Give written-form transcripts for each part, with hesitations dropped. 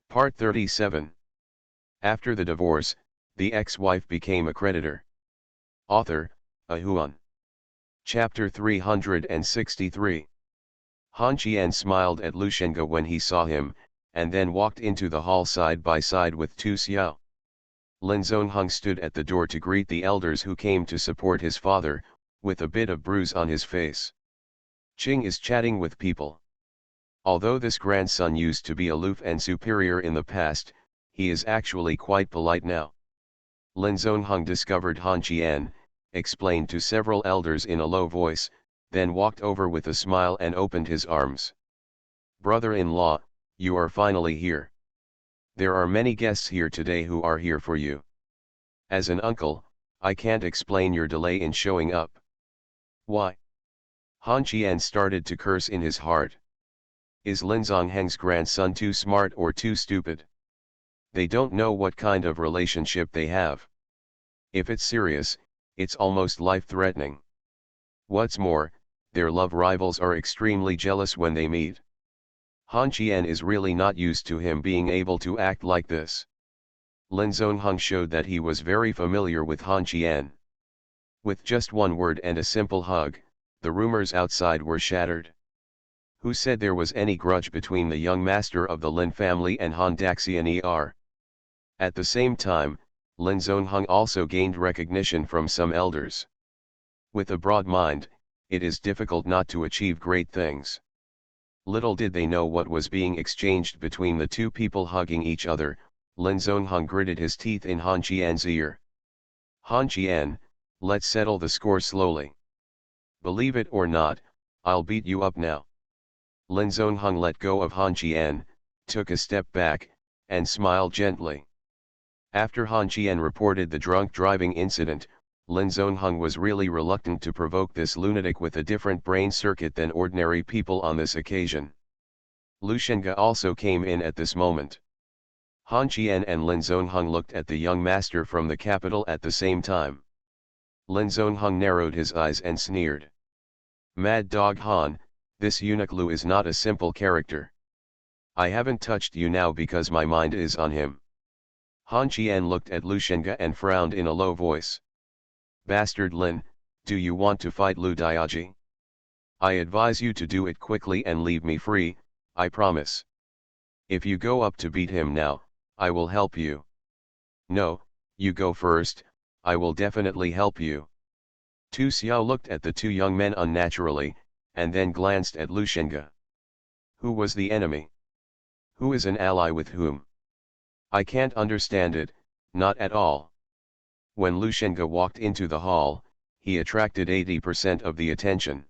Part 37. After the divorce, the ex-wife became a creditor. Author, Ahuan. Chapter 363. Han Qian smiled at Lu Shenge when he saw him, and then walked into the hall side by side with Tu Xiao. Lin Zongheng stood at the door to greet the elders who came to support his father, with a bit of bruise on his face. Qing is chatting with people. Although this grandson used to be aloof and superior in the past, he is actually quite polite now. Lin Zongheng discovered Han Qian, explained to several elders in a low voice, then walked over with a smile and opened his arms. Brother-in-law, you are finally here. There are many guests here today who are here for you. As an uncle, I can't explain your delay in showing up. Why? Han Qian started to curse in his heart. Is Lin Zongheng's grandson too smart or too stupid? They don't know what kind of relationship they have. If it's serious, it's almost life-threatening. What's more, their love rivals are extremely jealous when they meet. Han Qian is really not used to him being able to act like this. Lin Zongheng showed that he was very familiar with Han Qian. With just one word and a simple hug, the rumors outside were shattered. Who said there was any grudge between the young master of the Lin family and Han Daxian Er? At the same time, Lin Zongheng also gained recognition from some elders. With a broad mind, it is difficult not to achieve great things. Little did they know what was being exchanged between the two people hugging each other. Lin Zongheng gritted his teeth in Han Qian's ear. Han Qian, let's settle the score slowly. Believe it or not, I'll beat you up now. Lin Zongheng let go of Han Qian, took a step back, and smiled gently. After Han Qian reported the drunk driving incident, Lin Zongheng was really reluctant to provoke this lunatic with a different brain circuit than ordinary people on this occasion. Lu Shenge also came in at this moment. Han Qian and Lin Zongheng looked at the young master from the capital at the same time. Lin Zongheng narrowed his eyes and sneered. Mad dog Han, this eunuch Lu is not a simple character. I haven't touched you now because my mind is on him. Han Qian looked at Lu Shenge and frowned in a low voice. Bastard Lin, do you want to fight Lu Diaji? I advise you to do it quickly and leave me free, I promise. If you go up to beat him now, I will help you. No, you go first, I will definitely help you. Tu Xiao looked at the two young men unnaturally, and then glanced at Lu Shenge. Who was the enemy? Who is an ally with whom? I can't understand it, not at all. When Lu Shenge walked into the hall, he attracted 80% of the attention.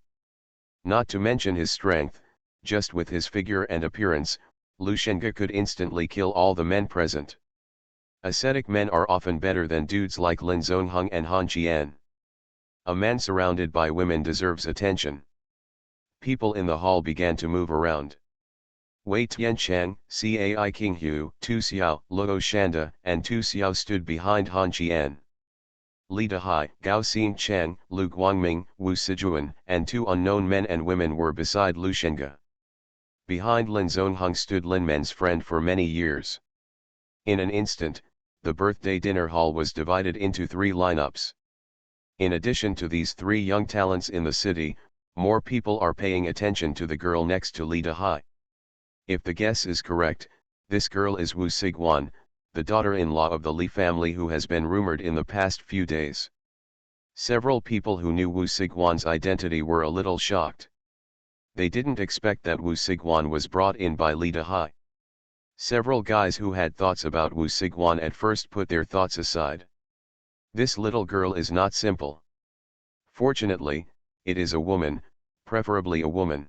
Not to mention his strength, just with his figure and appearance, Lu Shenge could instantly kill all the men present. Ascetic men are often better than dudes like Lin Zongheng and Han Qian. A man surrounded by women deserves attention. People in the hall began to move around. Wei Tianchang, Cai Qinghu, Tu Xiao, Luo Shanda, and Tu Xiao stood behind Han Qian. Li Dehai, Gao Xingcheng, Lu Guangming, Wu Sijuan, and two unknown men and women were beside Lu Shenge. Behind Lin Zongheng stood Lin Men's friend for many years. In an instant, the birthday dinner hall was divided into three lineups. In addition to these three young talents in the city, more people are paying attention to the girl next to Li Dehai. If the guess is correct, this girl is Wu Siguan, the daughter-in-law of the Li family who has been rumored in the past few days. Several people who knew Wu Siguan's identity were a little shocked. They didn't expect that Wu Siguan was brought in by Li Dehai. Several guys who had thoughts about Wu Siguan at first put their thoughts aside. This little girl is not simple. Fortunately, it is a woman, preferably a woman.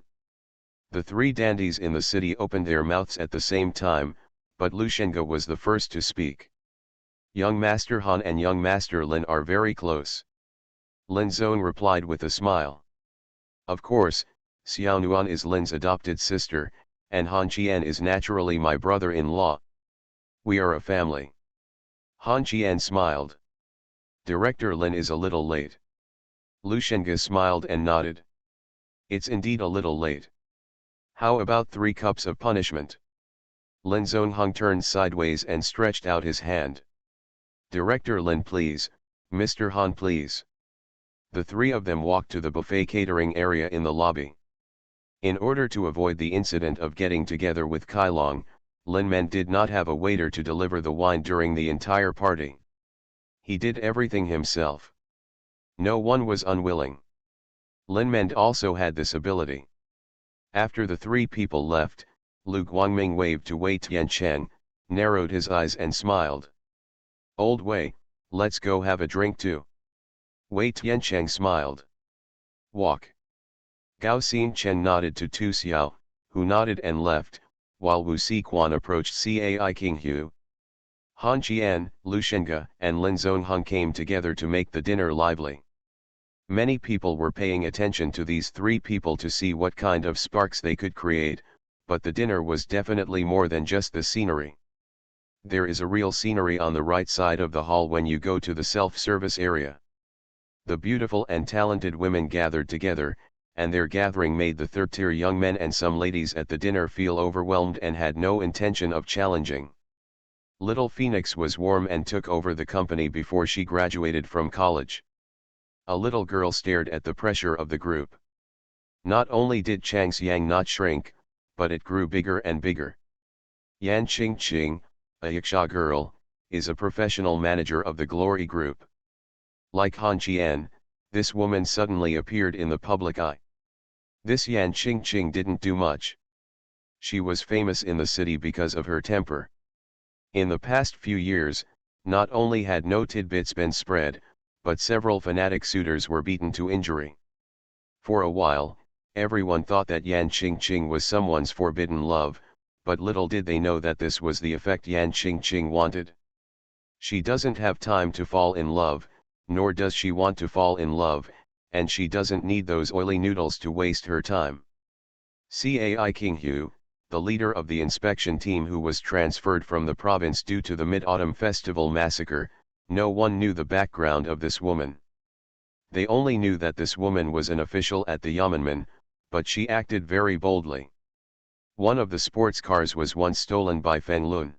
The three dandies in the city opened their mouths at the same time, but Lu Shenge was the first to speak. Young Master Han and Young Master Lin are very close. Lin Zong replied with a smile. Of course, Xiao Nuan is Lin's adopted sister, and Han Qian is naturally my brother-in-law. We are a family. Han Qian smiled. Director Lin is a little late. Lu Shenge smiled and nodded. It's indeed a little late. How about 3 cups of punishment? Lin Zongheng turned sideways and stretched out his hand. Director Lin please, Mr. Han please. The three of them walked to the buffet catering area in the lobby. In order to avoid the incident of getting together with Kai Long, Lin Men did not have a waiter to deliver the wine during the entire party. He did everything himself. No one was unwilling. Lin Men also had this ability. After the three people left, Lu Guangming waved to Wei Tiancheng, narrowed his eyes and smiled. Old Wei, let's go have a drink too. Wei Tiancheng smiled. Walk. Gao Xingchen nodded to Tu Xiao, who nodded and left, while Wu Siquan approached Cai Qinghu. Han Qian, Lu Shenga, and Lin Zongheng came together to make the dinner lively. Many people were paying attention to these three people to see what kind of sparks they could create, but the dinner was definitely more than just the scenery. There is a real scenery on the right side of the hall when you go to the self-service area. The beautiful and talented women gathered together, and their gathering made the third-tier young men and some ladies at the dinner feel overwhelmed and had no intention of challenging. Little Phoenix was warm and took over the company before she graduated from college. A little girl stared at the pressure of the group. Not only did Chang's yang not shrink, but it grew bigger and bigger. Yan Qingqing, a Yaksha girl, is a professional manager of the Glory Group. Like Han Qian, this woman suddenly appeared in the public eye. This Yan Qingqing didn't do much. She was famous in the city because of her temper. In the past few years, not only had no tidbits been spread, but several fanatic suitors were beaten to injury. For a while, everyone thought that Yan Qingqing was someone's forbidden love, but little did they know that this was the effect Yan Qingqing wanted. She doesn't have time to fall in love, nor does she want to fall in love, and she doesn't need those oily noodles to waste her time. Cai Qinghu, the leader of the inspection team who was transferred from the province due to the Mid-Autumn Festival massacre, no one knew the background of this woman. They only knew that this woman was an official at the Yamanmen, but she acted very boldly. One of the sports cars was once stolen by Feng Lun.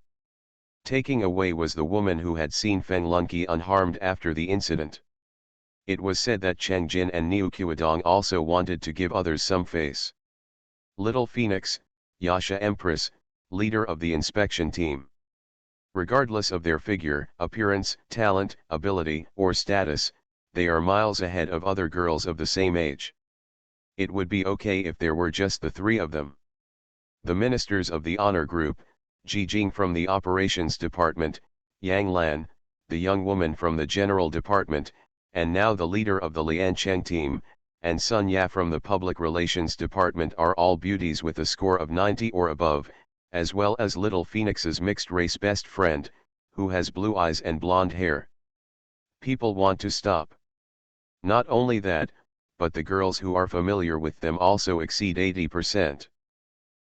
Taking away was the woman who had seen Feng Lunqi unharmed after the incident. It was said that Cheng Jin and Niu Qiudong also wanted to give others some face. Little Phoenix, Yasha Empress, leader of the inspection team. Regardless of their figure, appearance, talent, ability, or status, they are miles ahead of other girls of the same age. It would be okay if there were just the three of them. The ministers of the honor group, Ji Jing from the operations department, Yang Lan, the young woman from the general department, and now the leader of the Liancheng team, and Sun Ya from the public relations department are all beauties with a score of 90 or above, as well as Little Phoenix's mixed-race best friend, who has blue eyes and blonde hair. People want to stop. Not only that, but the girls who are familiar with them also exceed 80%.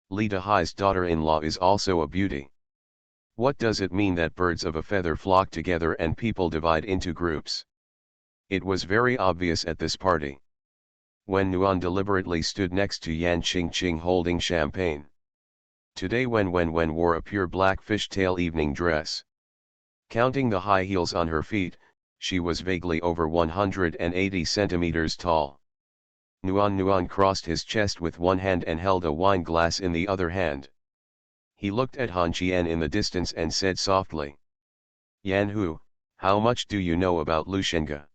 Li Dahai's daughter-in-law is also a beauty. What does it mean that birds of a feather flock together and people divide into groups? It was very obvious at this party. When Nuan deliberately stood next to Yan Qingqing holding champagne. Today Wen wore a pure black fishtail evening dress. Counting the high heels on her feet, she was vaguely over 180 centimeters tall. Nuan crossed his chest with one hand and held a wine glass in the other hand. He looked at Han Qian in the distance and said softly. Yan Hu, how much do you know about Lu Shenga?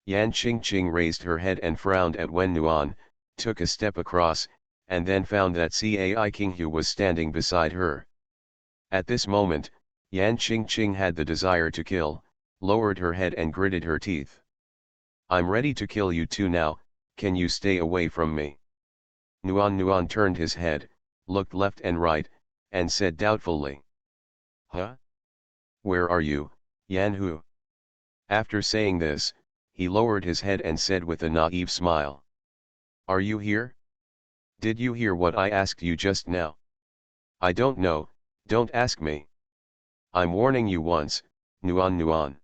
Yan Qingqing raised her head and frowned at Wen Nuan, took a step across, and then found that Cai Qinghu was standing beside her. At this moment, Yan Qingqing had the desire to kill, lowered her head and gritted her teeth. I'm ready to kill you too now, can you stay away from me? Nuan turned his head, looked left and right, and said doubtfully. Huh? Where are you, Yan Hu? After saying this, he lowered his head and said with a naive smile. Are you here? Did you hear what I asked you just now? I don't know, don't ask me. I'm warning you once, Nuan.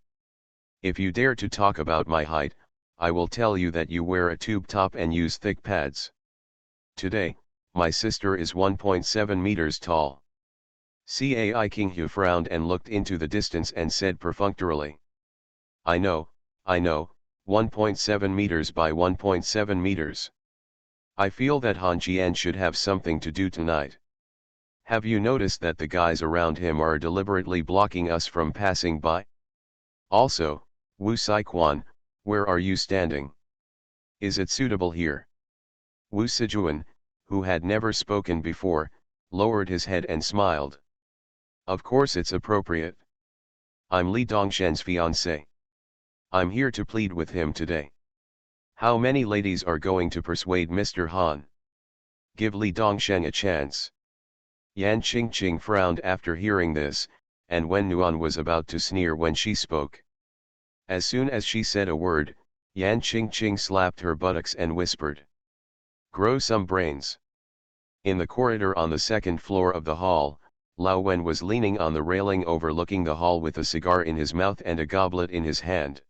If you dare to talk about my height, I will tell you that you wear a tube top and use thick pads. Today, my sister is 1.7 meters tall. Cai King Hu frowned and looked into the distance and said perfunctorily. I know, 1.7 meters by 1.7 meters. I feel that Han Jian should have something to do tonight. Have you noticed that the guys around him are deliberately blocking us from passing by? Also, Wu Saiquan, where are you standing? Is it suitable here? Wu Sijuan, who had never spoken before, lowered his head and smiled. Of course it's appropriate. I'm Li Dongshen's fiancé. I'm here to plead with him today. How many ladies are going to persuade Mr. Han? Give Li Dongshen a chance. Yan Qingqing frowned after hearing this, and Wen Nuan was about to sneer when she spoke. As soon as she said a word, Yan Qingqing slapped her buttocks and whispered. Grow some brains. In the corridor on the second floor of the hall, Lao Wen was leaning on the railing overlooking the hall with a cigar in his mouth and a goblet in his hand.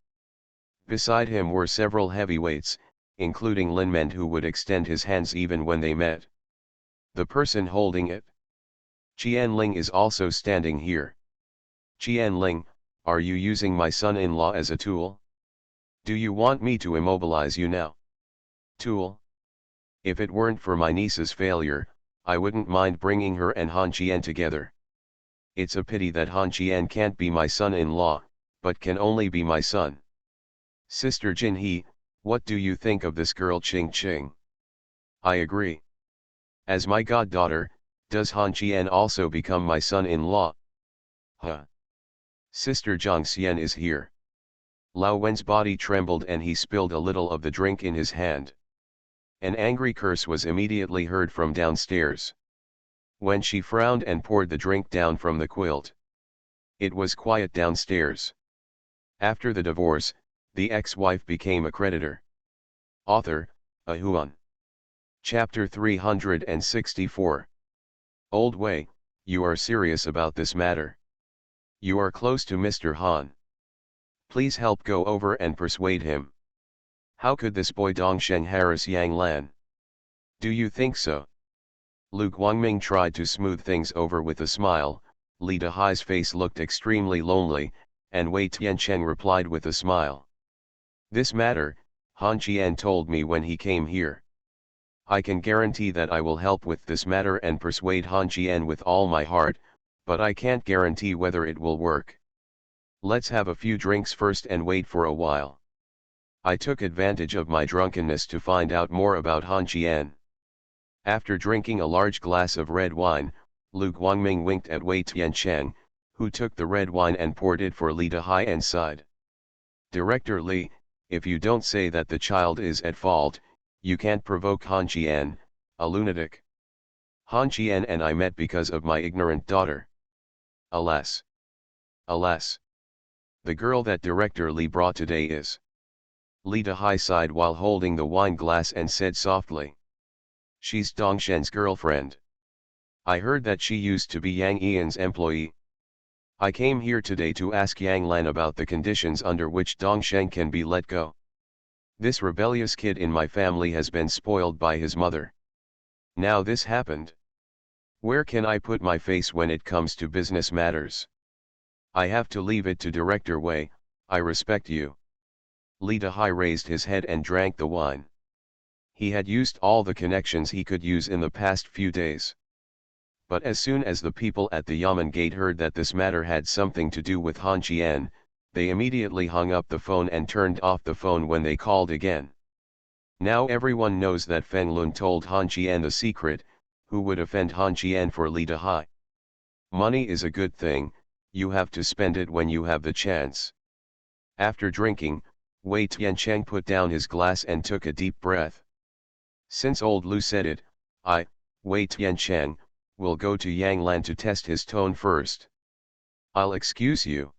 Beside him were several heavyweights, including Lin Men, who would extend his hands even when they met. The person holding it. Qian Ling is also standing here. Qian Ling, are you using my son-in-law as a tool? Do you want me to immobilize you now? Tool? If it weren't for my niece's failure, I wouldn't mind bringing her and Han Qian together. It's a pity that Han Qian can't be my son-in-law, but can only be my son. Sister Jin He, what do you think of this girl Qing Qing? I agree. As my goddaughter, does Han Qian also become my son-in-law? Huh. Sister Zhang Xian is here. Lao Wen's body trembled and he spilled a little of the drink in his hand. An angry curse was immediately heard from downstairs. When she frowned and poured the drink down from the quilt. It was quiet downstairs. After the divorce, the ex-wife became a creditor. Author, A Huan. Chapter 364. Old Wei, you are serious about this matter. You are close to Mr. Han. Please help go over and persuade him. How could this boy Dongsheng harass Yang Lan? Do you think so? Lu Guangming tried to smooth things over with a smile. Li Dehai's face looked extremely lonely, and Wei Tiancheng replied with a smile. This matter, Han Qian told me when he came here. I can guarantee that I will help with this matter and persuade Han Qian with all my heart, but I can't guarantee whether it will work. Let's have a few drinks first and wait for a while. I took advantage of my drunkenness to find out more about Han Qian. After drinking a large glass of red wine, Lu Guangming winked at Wei Tiancheng, who took the red wine and poured it for Li Dehai and sighed. Director Li, if you don't say that the child is at fault, you can't provoke Han Qian, a lunatic. Han Qian and I met because of my ignorant daughter. Alas! Alas! The girl that Director Li brought today is. Li Dehai sighed while holding the wine glass and said softly. She's Dongshen's girlfriend. I heard that she used to be Yang Ian's employee. I came here today to ask Yang Lan about the conditions under which Dongshen can be let go. This rebellious kid in my family has been spoiled by his mother. Now this happened. Where can I put my face when it comes to business matters? I have to leave it to Director Wei. I respect you. Li Dehai raised his head and drank the wine. He had used all the connections he could use in the past few days. But as soon as the people at the Yamen gate heard that this matter had something to do with Han Qian, they immediately hung up the phone and turned off the phone when they called again. Now everyone knows that Feng Lun told Han Qian the secret. Who would offend Han Qian for Li Dehai? Money is a good thing, you have to spend it when you have the chance. After drinking, Wei Tiancheng put down his glass and took a deep breath. Since old Lu said it, I, Wei Tiancheng, will go to Yang Lan to test his tone first. I'll excuse you.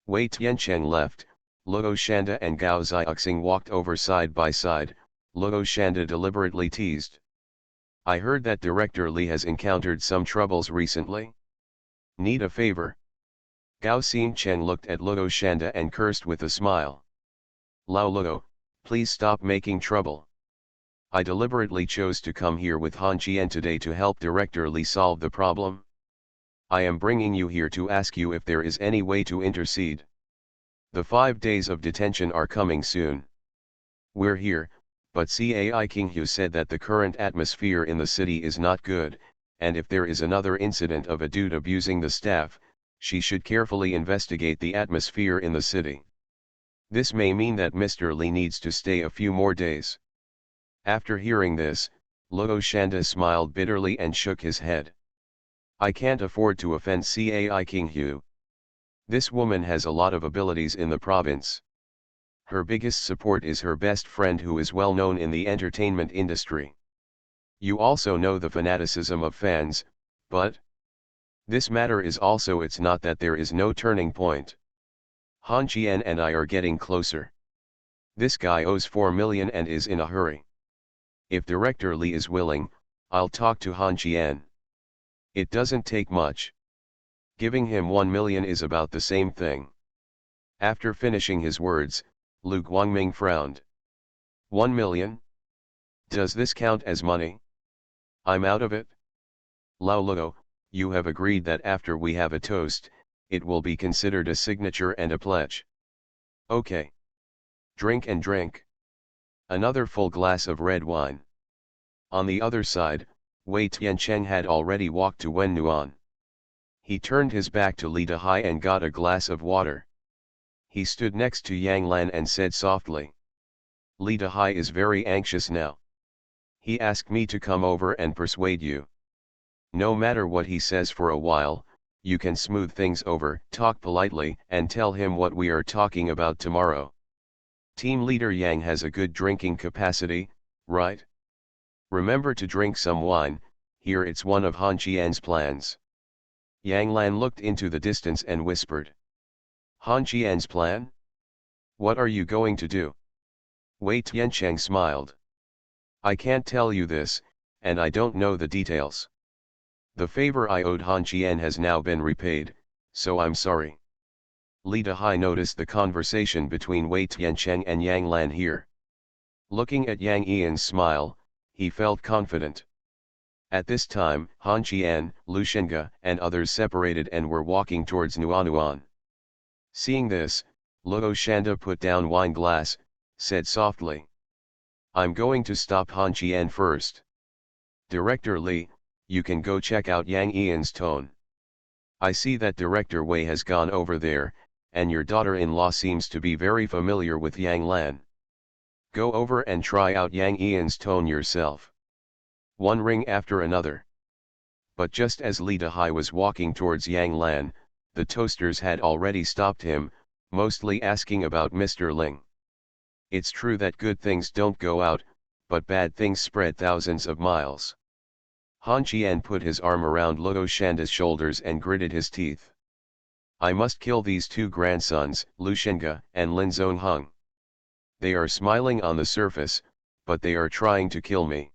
Wei Tiancheng left. Luo Shanda and Gao Xiaoxing walked over side by side. Luo Shanda deliberately teased. I heard that Director Li has encountered some troubles recently. Need a favor? Gao Xingchen looked at Luo Shanda and cursed with a smile. Lao Luo, please stop making trouble. I deliberately chose to come here with Han Qian today to help Director Li solve the problem. I am bringing you here to ask you if there is any way to intercede. The 5 days of detention are coming soon. We're here, but Cai King Hu said that the current atmosphere in the city is not good, and if there is another incident of a dude abusing the staff, she should carefully investigate the atmosphere in the city. This may mean that Mr. Lee needs to stay a few more days. After hearing this, Luo Shanda smiled bitterly and shook his head. I can't afford to offend Cai King Hu. This woman has a lot of abilities in the province. Her biggest support is her best friend who is well known in the entertainment industry. You also know the fanaticism of fans, but this matter is also it's not that there is no turning point. Han Qian and I are getting closer. This guy owes 4 million and is in a hurry. If Director Li is willing, I'll talk to Han Qian. It doesn't take much. Giving him 1 million is about the same thing. After finishing his words, Lu Guangming frowned. 1 million? Does this count as money? I'm out of it. Lao Luo, you have agreed that after we have a toast, it will be considered a signature and a pledge. Okay. Drink and drink. Another full glass of red wine. On the other side, Wei Tiancheng had already walked to Wen Nuan. He turned his back to Li Dehai and got a glass of water. He stood next to Yang Lan and said softly. Li Dehai is very anxious now. He asked me to come over and persuade you. No matter what he says for a while, you can smooth things over, talk politely, and tell him what we are talking about tomorrow. Team leader Yang has a good drinking capacity, right? Remember to drink some wine, here it's one of Han Qian's plans. Yang Lan looked into the distance and whispered. Han Qian's plan? What are you going to do? Wei Tiancheng smiled. I can't tell you this, and I don't know the details. The favor I owed Han Qian has now been repaid, so I'm sorry. Li Dehai noticed the conversation between Wei Tiancheng and Yang Lan here. Looking at Yang Ian's smile, he felt confident. At this time, Han Qian, Lu Shenga, and others separated and were walking towards Nuanuan. Seeing this, Luo Shanda put down wine glass, said softly. I'm going to stop Han Qian first. Director Li, you can go check out Yang Ian's tone. I see that Director Wei has gone over there, and your daughter-in-law seems to be very familiar with Yang Lan. Go over and try out Yang Ian's tone yourself. One ring after another. But just as Li Dehai was walking towards Yang Lan, the toasters had already stopped him, mostly asking about Mr. Ling. It's true that good things don't go out, but bad things spread thousands of miles. Han Qian put his arm around Luo Shanda's shoulders and gritted his teeth. I must kill these two grandsons, Lu Shenga and Lin Zongheng. They are smiling on the surface, but they are trying to kill me.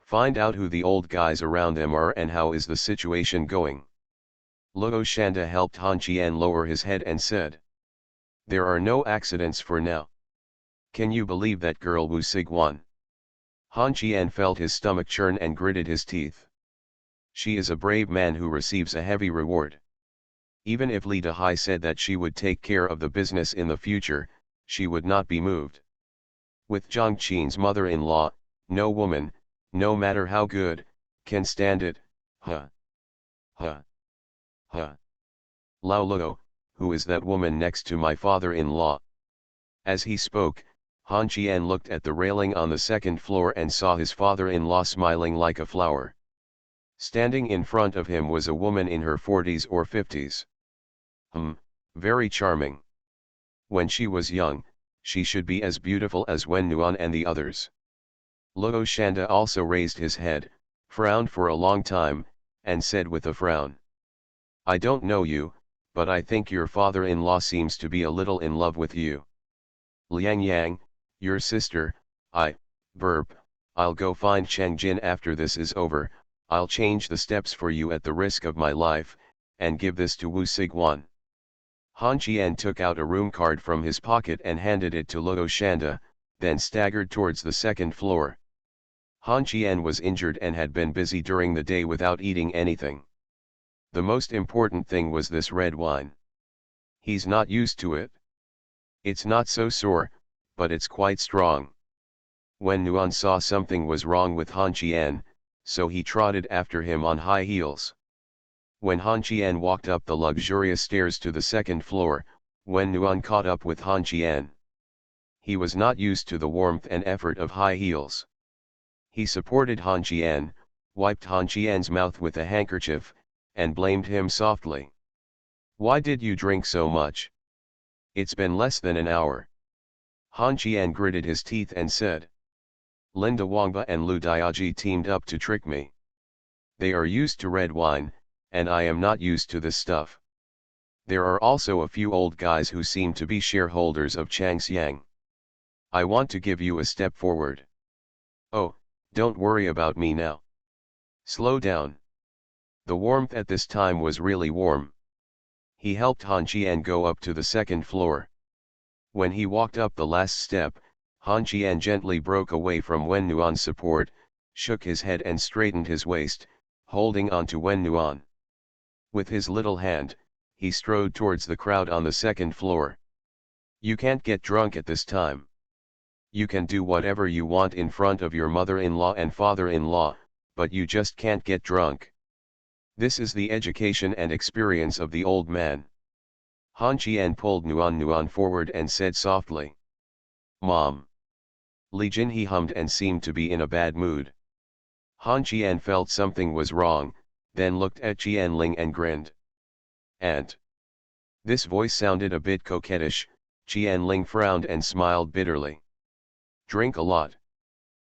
Find out who the old guys around them are and how is the situation going. Luo Shanda helped Han Qian lower his head and said. There are no accidents for now. Can you believe that girl Wu Sigwan? Han Qian felt his stomach churn and gritted his teeth. She is a brave man who receives a heavy reward. Even if Li Dehai said that she would take care of the business in the future, she would not be moved. With Zhang Qin's mother-in-law, no woman, no matter how good, can stand it. Huh. Huh. Huh. Lao Luo, who is that woman next to my father-in-law? As he spoke, Han Qian looked at the railing on the second floor and saw his father-in-law smiling like a flower. Standing in front of him was a woman in her 40s or 50s. Very charming. When she was young, she should be as beautiful as Wen Nuan and the others. Luo Shanda also raised his head, frowned for a long time, and said with a frown. I don't know you, but I think your father-in-law seems to be a little in love with you. Liang Yang, your sister, I'll go find Cheng Jin after this is over, I'll change the steps for you at the risk of my life, and give this to Wu Sigwan. Han Qian took out a room card from his pocket and handed it to Luo Shanda, then staggered towards the second floor. Han Qian was injured and had been busy during the day without eating anything. The most important thing was this red wine. He's not used to it. It's not so sore, but it's quite strong. Wen Nuan saw something was wrong with Han Qian, so he trotted after him on high heels. When Han Qian walked up the luxurious stairs to the second floor, Wen Nuan caught up with Han Qian. He was not used to the warmth and effort of high heels. He supported Han Qian, wiped Han Qian's mouth with a handkerchief, and blamed him softly. "Why did you drink so much? It's been less than an hour." Han Qian gritted his teeth and said, "Linda Wangba and Lu Diaji teamed up to trick me. They are used to red wine, and I am not used to this stuff. There are also a few old guys who seem to be shareholders of Changxiang. I want to give you a step forward. Oh, don't worry about me now. Slow down." The warmth at this time was really warm. He helped Han Qian go up to the second floor. When he walked up the last step, Han Qian gently broke away from Wen Nuan's support, shook his head and straightened his waist, holding on to Wen Nuan. With his little hand, he strode towards the crowd on the second floor. "You can't get drunk at this time. You can do whatever you want in front of your mother-in-law and father-in-law, but you just can't get drunk. This is the education and experience of the old man." Han Qian pulled Nuan forward and said softly, "Mom." Li Jinhe hummed and seemed to be in a bad mood. Han Qian felt something was wrong, then looked at Qianling and grinned. "Aunt." This voice sounded a bit coquettish. Qianling frowned and smiled bitterly. "Drink a lot."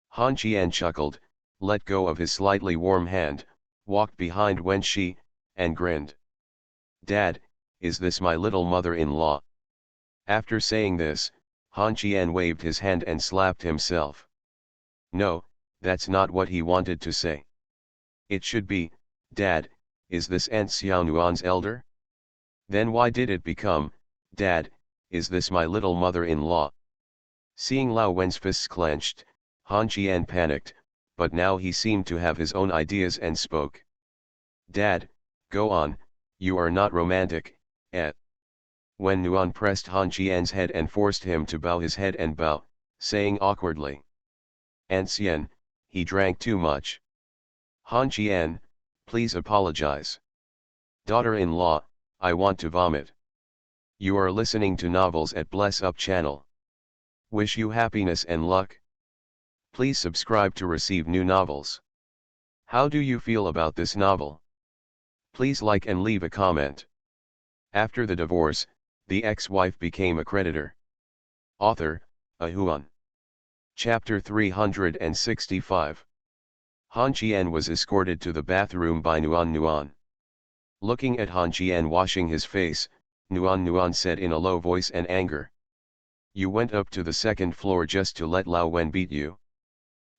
Han Qian chuckled, let go of his slightly warm hand, walked behind Wen Shi, and grinned. "Dad, is this my little mother-in-law?" After saying this, Han Qian waved his hand and slapped himself. No, that's not what he wanted to say. It should be, "Dad, is this Aunt Xiao Nuan's elder?" Then why did it become, "Dad, is this my little mother-in-law?" Seeing Lao Wen's fists clenched, Han Qian panicked, but now he seemed to have his own ideas and spoke. "Dad, go on, you are not romantic, eh?" Wen Nuan pressed Han Qian's head and forced him to bow his head and bow, saying awkwardly, "Ancien, he drank too much." Han Qian, please apologize. Daughter-in-law, I want to vomit. You are listening to novels at Bless Up channel. Wish you happiness and luck. Please subscribe to receive new novels. How do you feel about this novel? Please like and leave a comment. After the divorce, the ex-wife became a creditor. Author, Ahuan. Chapter 365. Han Qian was escorted to the bathroom by Nuan. Looking at Han Qian washing his face, Nuan said in a low voice and anger. "You went up to the second floor just to let Lao Wen beat you."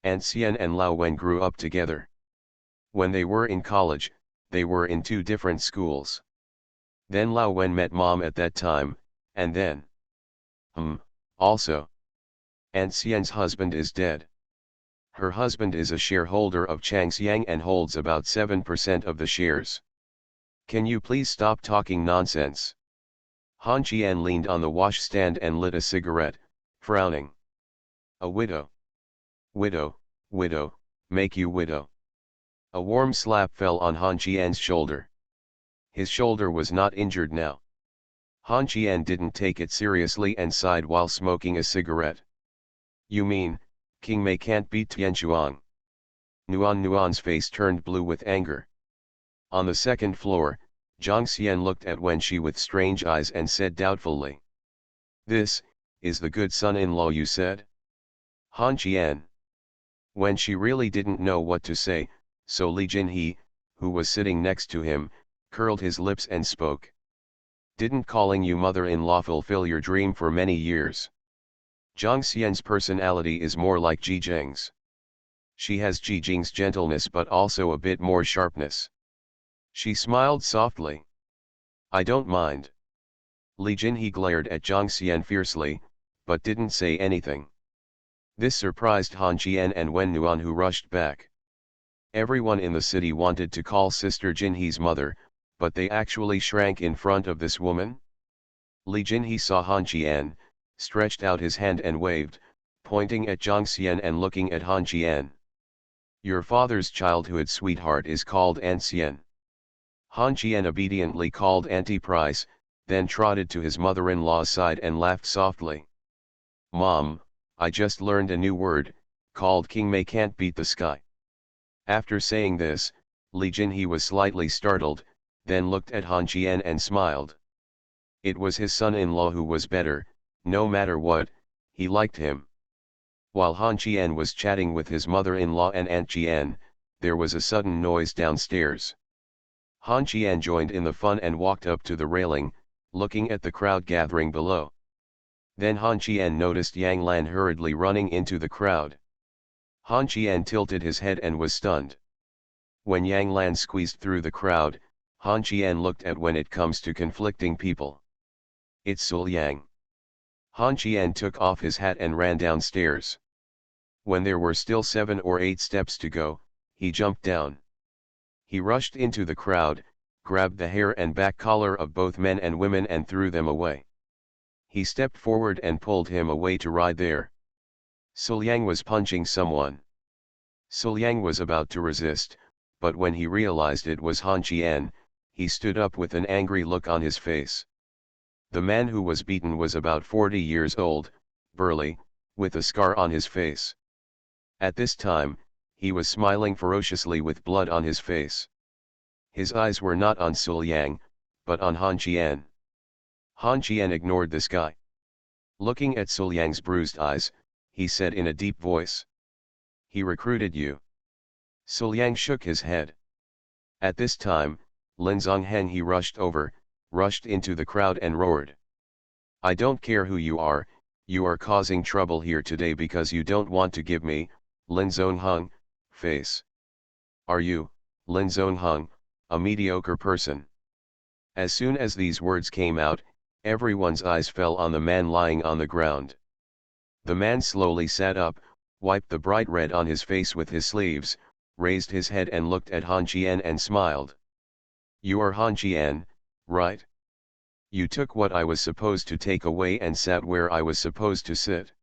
Ancien and Lao Wen grew up together. When they were in college, they were in two different schools. Then Lao Wen met Mom at that time, and then. Also. Ancien's husband is dead. Her husband is a shareholder of Changxiang and holds about 7% of the shares. Can you please stop talking nonsense? Han Qian leaned on the washstand and lit a cigarette, frowning. A widow. Widow, make you widow. A warm slap fell on Han Qian's shoulder. His shoulder was not injured now. Han Qian didn't take it seriously and sighed while smoking a cigarette. You mean, King Mei can't beat Tianchuang? Nuan's face turned blue with anger. On the second floor, Zhang Xian looked at Wen Shi with strange eyes and said doubtfully. This, is the good son-in-law you said? Han Qian. Wen Shi really didn't know what to say, so Li Jinhe, who was sitting next to him, curled his lips and spoke. Didn't calling you mother-in-law fulfill your dream for many years? Zhang Xian's personality is more like Ji Jing's. She has Ji Jing's gentleness but also a bit more sharpness. She smiled softly. I don't mind. Li Jinhe glared at Zhang Xian fiercely, but didn't say anything. This surprised Han Qian and Wen Nuan, who rushed back. Everyone in the city wanted to call Sister Jinhe's mother, but they actually shrank in front of this woman? Li Jinhe saw Han Qian, stretched out his hand and waved, pointing at Zhang Xian and looking at Han Qian. Your father's childhood sweetheart is called An Xian. Han Qian obediently called Auntie Price, then trotted to his mother-in-law's side and laughed softly. Mom, I just learned a new word, called King Mei can't beat the sky. After saying this, Li Jinhe was slightly startled, then looked at Han Qian and smiled. It was his son-in-law who was better, no matter what, he liked him. While Han Qian was chatting with his mother-in-law and Aunt Qian, there was a sudden noise downstairs. Han Qian joined in the fun and walked up to the railing, looking at the crowd gathering below. Then Han Qian noticed Yang Lan hurriedly running into the crowd. Han Qian tilted his head and was stunned. When Yang Lan squeezed through the crowd, Han Qian looked at when it comes to conflicting people. It's Sul Yang. Han Qian took off his hat and ran downstairs. When there were still 7 or 8 steps to go, he jumped down. He rushed into the crowd, grabbed the hair and back collar of both men and women and threw them away. He stepped forward and pulled him away to ride there. Sul Yang was punching someone. Sul Yang was about to resist, but when he realized it was Han Qian, he stood up with an angry look on his face. The man who was beaten was about 40 years old, burly, with a scar on his face. At this time, he was smiling ferociously with blood on his face. His eyes were not on Sul Yang, but on Han Qian. Han Qian ignored this guy. Looking at Sul Yang's bruised eyes, he said in a deep voice. He recruited you. Sul Yang shook his head. At this time, Lin Zongheng he rushed into the crowd and roared. I don't care who you are causing trouble here today because you don't want to give me, Lin Zongheng, face. Are you, Lin Zongheng, a mediocre person? As soon as these words came out, everyone's eyes fell on the man lying on the ground. The man slowly sat up, wiped the bright red on his face with his sleeves, raised his head and looked at Han Qian and smiled. You are Han Qian, right? You took what I was supposed to take away and sat where I was supposed to sit.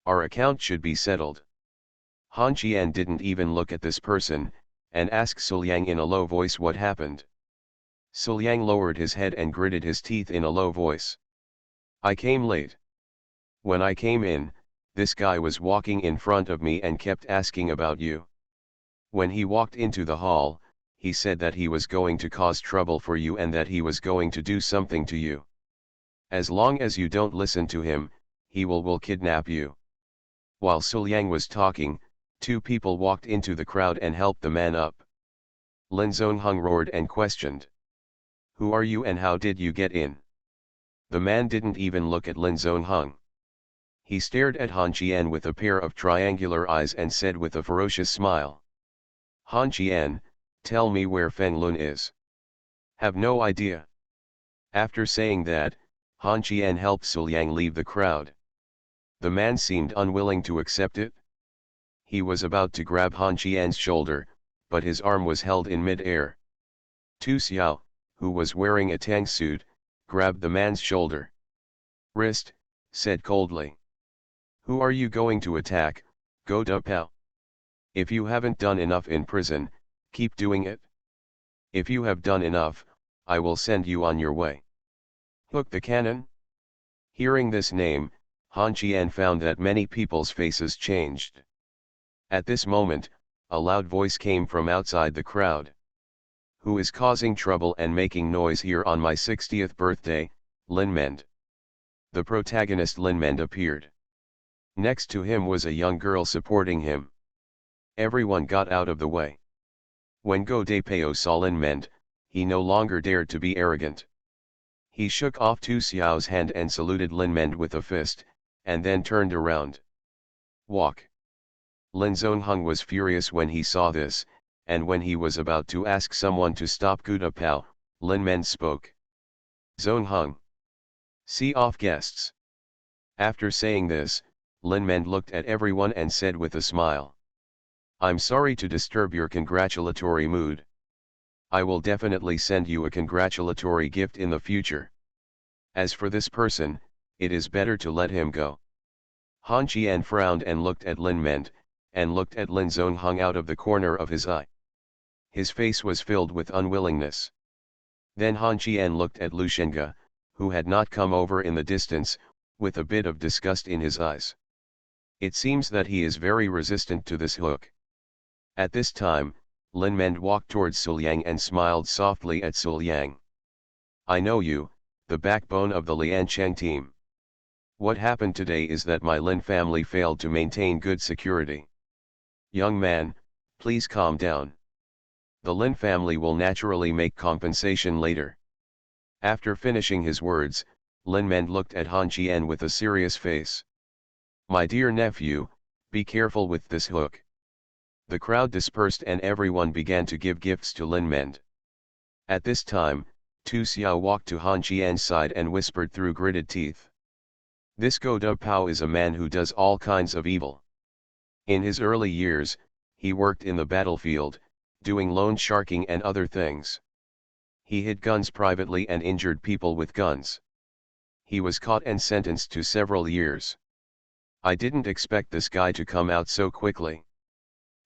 Our account should be settled. Han Qian didn't even look at this person, and asked Sul Yang in a low voice what happened. Sul Yang lowered his head and gritted his teeth in a low voice. I came late. When I came in, this guy was walking in front of me and kept asking about you. When he walked into the hall, he said that he was going to cause trouble for you and that he was going to do something to you. As long as you don't listen to him, he will kidnap you. While Sul Yang was talking, 2 people walked into the crowd and helped the man up. Lin Zongheng roared and questioned. Who are you and how did you get in? The man didn't even look at Lin Zongheng. He stared at Han Qian with a pair of triangular eyes and said with a ferocious smile. Han Qian, tell me where Feng Lun is. Have no idea. After saying that, Han Qian helped Sul Yang leave the crowd. The man seemed unwilling to accept it. He was about to grab Han Qian's shoulder, but his arm was held in mid-air. Tu Xiao, who was wearing a tang suit, grabbed the man's shoulder. Wrist, said coldly. Who are you going to attack, Go Da Pao? If you haven't done enough in prison, keep doing it. If you have done enough, I will send you on your way. Hook the cannon? Hearing this name, Han Qian found that many people's faces changed. At this moment, a loud voice came from outside the crowd. Who is causing trouble and making noise here on my 60th birthday, Lin Mend? The protagonist Lin Mend appeared. Next to him was a young girl supporting him. Everyone got out of the way. When Go De Pao saw Lin Mend, he no longer dared to be arrogant. He shook off Tu Xiao's hand and saluted Lin Mend with a fist, and then turned around. Walk. Lin Zongheng was furious when he saw this, and when he was about to ask someone to stop Gu Da Pao, Lin Mend spoke. Zongheng. See off guests. After saying this, Lin Mend looked at everyone and said with a smile. I'm sorry to disturb your congratulatory mood. I will definitely send you a congratulatory gift in the future. As for this person, it is better to let him go. Han Qian frowned and looked at Lin Mend, and looked at Lin Zong hung out of the corner of his eye. His face was filled with unwillingness. Then Han Qian looked at Lu Shenge, who had not come over in the distance, with a bit of disgust in his eyes. It seems that he is very resistant to this hook. At this time, Lin Mend walked towards Suliang and smiled softly at Suliang. I know you, the backbone of the Liancheng team. What happened today is that my Lin family failed to maintain good security. Young man, please calm down. The Lin family will naturally make compensation later. After finishing his words, Lin Mend looked at Han Qian with a serious face. My dear nephew, be careful with this hook. The crowd dispersed and everyone began to give gifts to Lin Mend. At this time, Tu Xiao walked to Han Qian's side and whispered through gritted teeth. This Go Du Pao is a man who does all kinds of evil. In his early years, he worked in the battlefield, doing loan sharking and other things. He hid guns privately and injured people with guns. He was caught and sentenced to several years. I didn't expect this guy to come out so quickly.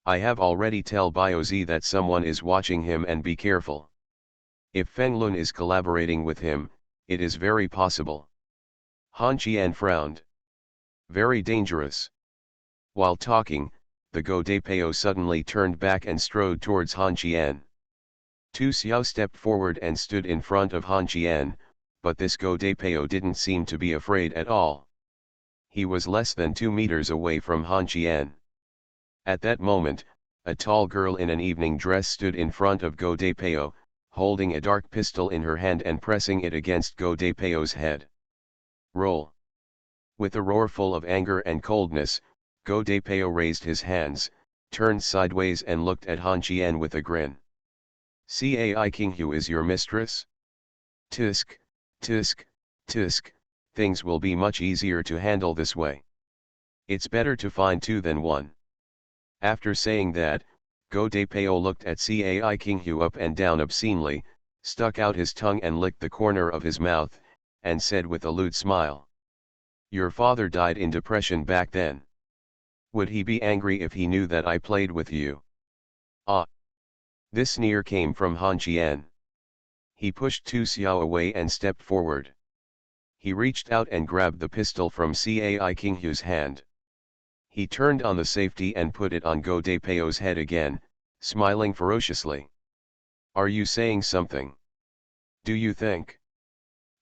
I have already tell Biozi that someone is watching him and be careful. If Feng Lun is collaborating with him, it is very possible. Han Qian frowned. Very dangerous. While talking, the Go De Peo suddenly turned back and strode towards Han Qian. Tu Xiao stepped forward and stood in front of Han Qian, but this Go De Peo didn't seem to be afraid at all. He was less than 2 meters away from Han Qian. At that moment, a tall girl in an evening dress stood in front of Go De Peo, holding a dark pistol in her hand and pressing it against Go De Peo's head. Roll. With a roar full of anger and coldness, Go De Peo raised his hands, turned sideways and looked at Han Qian with a grin. Cai Qinghu is your mistress? Tisk, tisk, tisk, things will be much easier to handle this way. It's better to find two than one. After saying that, Go De Peo looked at Cai Qinghu up and down obscenely, stuck out his tongue and licked the corner of his mouth, and said with a lewd smile. Your father died in depression back then. Would he be angry if he knew that I played with you? Ah! This sneer came from Han Qian. He pushed Tu Xiao away and stepped forward. He reached out and grabbed the pistol from Cai Qinghu's hand. He turned on the safety and put it on Go De Peo's head again, smiling ferociously. Are you saying something? Do you think?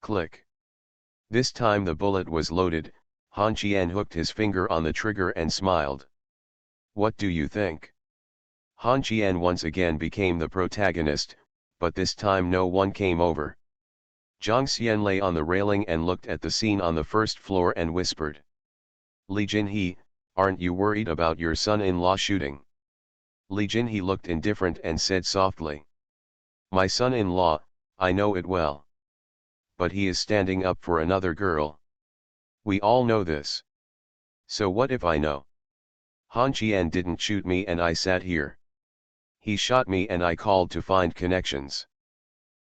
Click. This time the bullet was loaded. Han Qian hooked his finger on the trigger and smiled. What do you think? Han Qian once again became the protagonist, but this time no one came over. Zhang Xian lay on the railing and looked at the scene on the first floor and whispered. Li Jinhe, aren't you worried about your son-in-law shooting? Li Jinhe looked indifferent and said softly. My son-in-law, I know it well. But he is standing up for another girl. We all know this. So what if I know? Han Qian didn't shoot me and I sat here. He shot me and I called to find connections.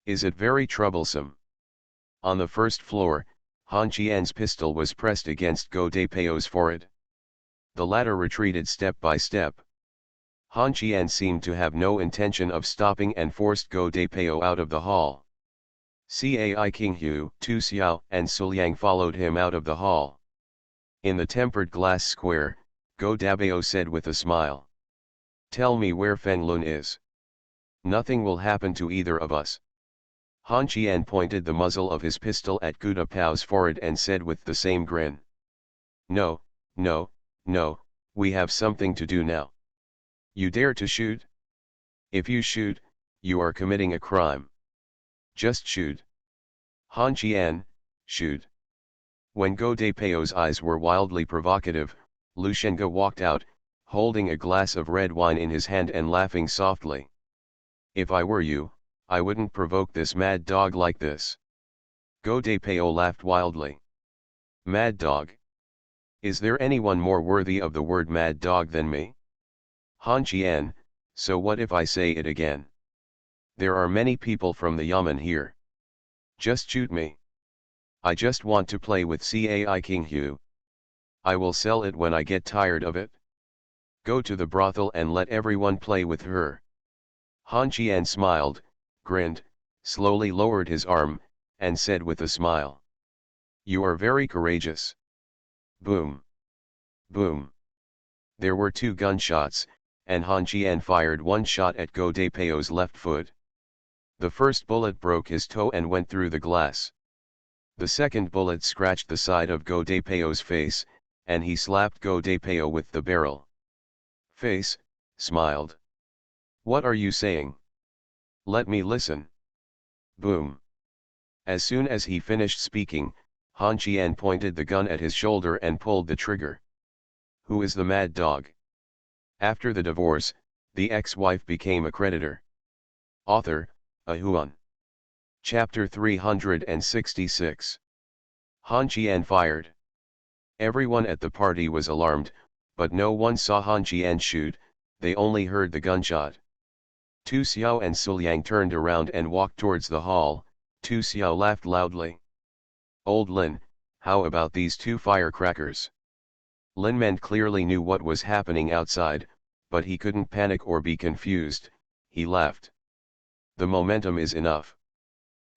Is it very troublesome? On the first floor, Han Qian's pistol was pressed against Go De Peo's forehead. The latter retreated step by step. Han Qian seemed to have no intention of stopping and forced Go De Peo out of the hall. Cai Qinghu, Tu Xiao and Suliang followed him out of the hall. In the tempered glass square, Go Dabao said with a smile. Tell me where Feng Lun is. Nothing will happen to either of us. Han Qian pointed the muzzle of his pistol at Gu Dapao's forehead and said with the same grin. No, no, no, we have something to do now. You dare to shoot? If you shoot, you are committing a crime. Just shoot. Han Qian, shoot. When Go De Peo's eyes were wildly provocative, Lu Shenge walked out, holding a glass of red wine in his hand and laughing softly. If I were you, I wouldn't provoke this mad dog like this. Go De Peo laughed wildly. Mad dog? Is there anyone more worthy of the word mad dog than me? Han Qian, so what if I say it again? There are many people from the Yamen here. Just shoot me. I just want to play with Cai King Hu. I will sell it when I get tired of it. Go to the brothel and let everyone play with her. Han Qian smiled, grinned, slowly lowered his arm, and said with a smile. You are very courageous. Boom. Boom. There were 2 gunshots, and Han Qian fired one shot at Go Daepeo's left foot. The first bullet broke his toe and went through the glass. The second bullet scratched the side of Go Daepeo's face, and he slapped Go Daepeo with the barrel. Face, smiled. What are you saying? Let me listen. Boom. As soon as he finished speaking, Han Qian pointed the gun at his shoulder and pulled the trigger. Who is the mad dog? After the divorce, the ex-wife became a creditor. Author, Ahuan. Chapter 366. Han Qian fired. Everyone at the party was alarmed, but no one saw Han Qian shoot, they only heard the gunshot. Tu Xiao and Suliang turned around and walked towards the hall. Tu Xiao laughed loudly. Old Lin, how about these 2 firecrackers? Lin Men clearly knew what was happening outside, but he couldn't panic or be confused, he laughed. The momentum is enough.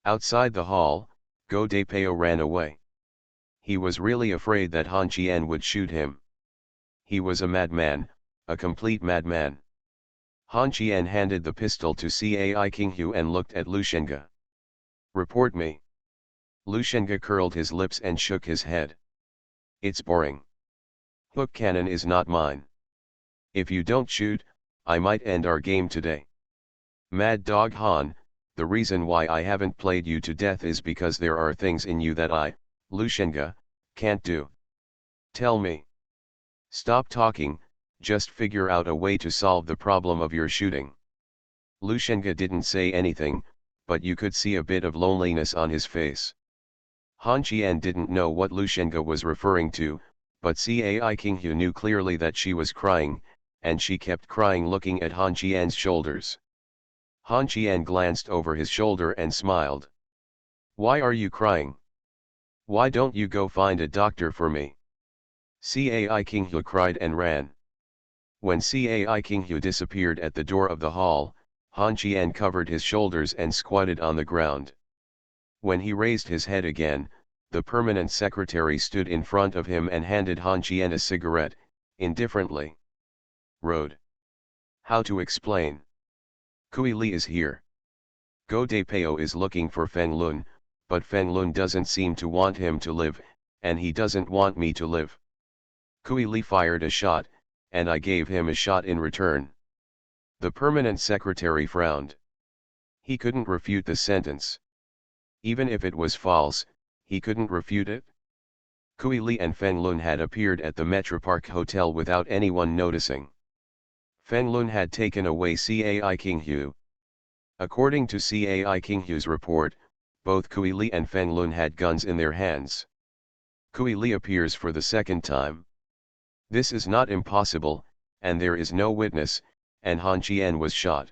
Outside the hall, Go Daepeo ran away. He was really afraid that Han Qian would shoot him. He was a madman, a complete madman. Han Qian handed the pistol to Cai King Hu and looked at Lu Shenga. Report me. Lu Shenga curled his lips and shook his head. It's boring. Hook cannon is not mine. If you don't shoot, I might end our game today. Mad Dog Han, the reason why I haven't played you to death is because there are things in you that I, Lu Shenga, can't do. Tell me. Stop talking, just figure out a way to solve the problem of your shooting. Lu Shenga didn't say anything, but you could see a bit of loneliness on his face. Han Qian didn't know what Lu Shenga was referring to, but Cai King Hu knew clearly that she was crying, and she kept crying looking at Han Qian's shoulders. Han Qian glanced over his shoulder and smiled. Why are you crying? Why don't you go find a doctor for me? Cai King Hu cried and ran. When Cai King Hu disappeared at the door of the hall, Han Qian covered his shoulders and squatted on the ground. When he raised his head again, the permanent secretary stood in front of him and handed Han Qian a cigarette, indifferently. Road. How to explain? Kui Li is here. Go Daepeo is looking for Feng Lun, but Feng Lun doesn't seem to want him to live, and he doesn't want me to live. Kui Li fired a shot, and I gave him a shot in return. The permanent secretary frowned. He couldn't refute the sentence. Even if it was false, he couldn't refute it. Kui Li and Feng Lun had appeared at the Metropark Hotel without anyone noticing. Feng Lun had taken away Cai King Hu. According to Cai King Hu's report, both Kui Li and Feng Lun had guns in their hands. Kui Li appears for the second time. This is not impossible, and there is no witness, and Han Qian was shot.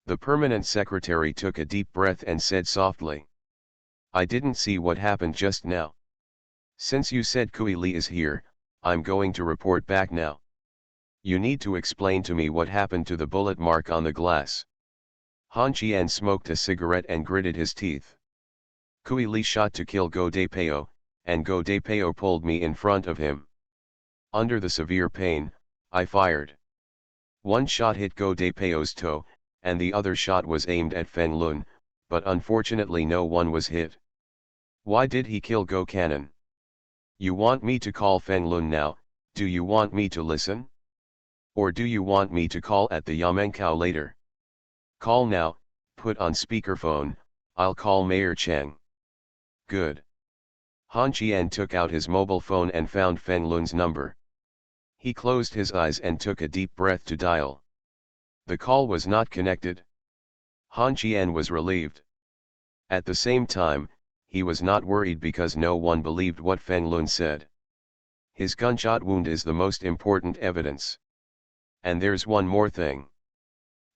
The permanent secretary took a deep breath and said softly. I didn't see what happened just now. Since you said Kui Li is here, I'm going to report back now. You need to explain to me what happened to the bullet mark on the glass. Han Qian smoked a cigarette and gritted his teeth. Kui Li shot to kill Go Daepeo, and Go Daepeo pulled me in front of him. Under the severe pain, I fired. One shot hit Go Daepeo's toe, and the other shot was aimed at Feng Lun, but unfortunately no one was hit. Why did he kill Go Cannon? You want me to call Feng Lun now, do you want me to listen? Or do you want me to call at the Yamenkao later? Call now, put on speakerphone, I'll call Mayor Chang. Good. Han Qian took out his mobile phone and found Feng Lun's number. He closed his eyes and took a deep breath to dial. The call was not connected. Han Qian was relieved. At the same time, he was not worried because no one believed what Feng Lun said. His gunshot wound is the most important evidence. And there's one more thing.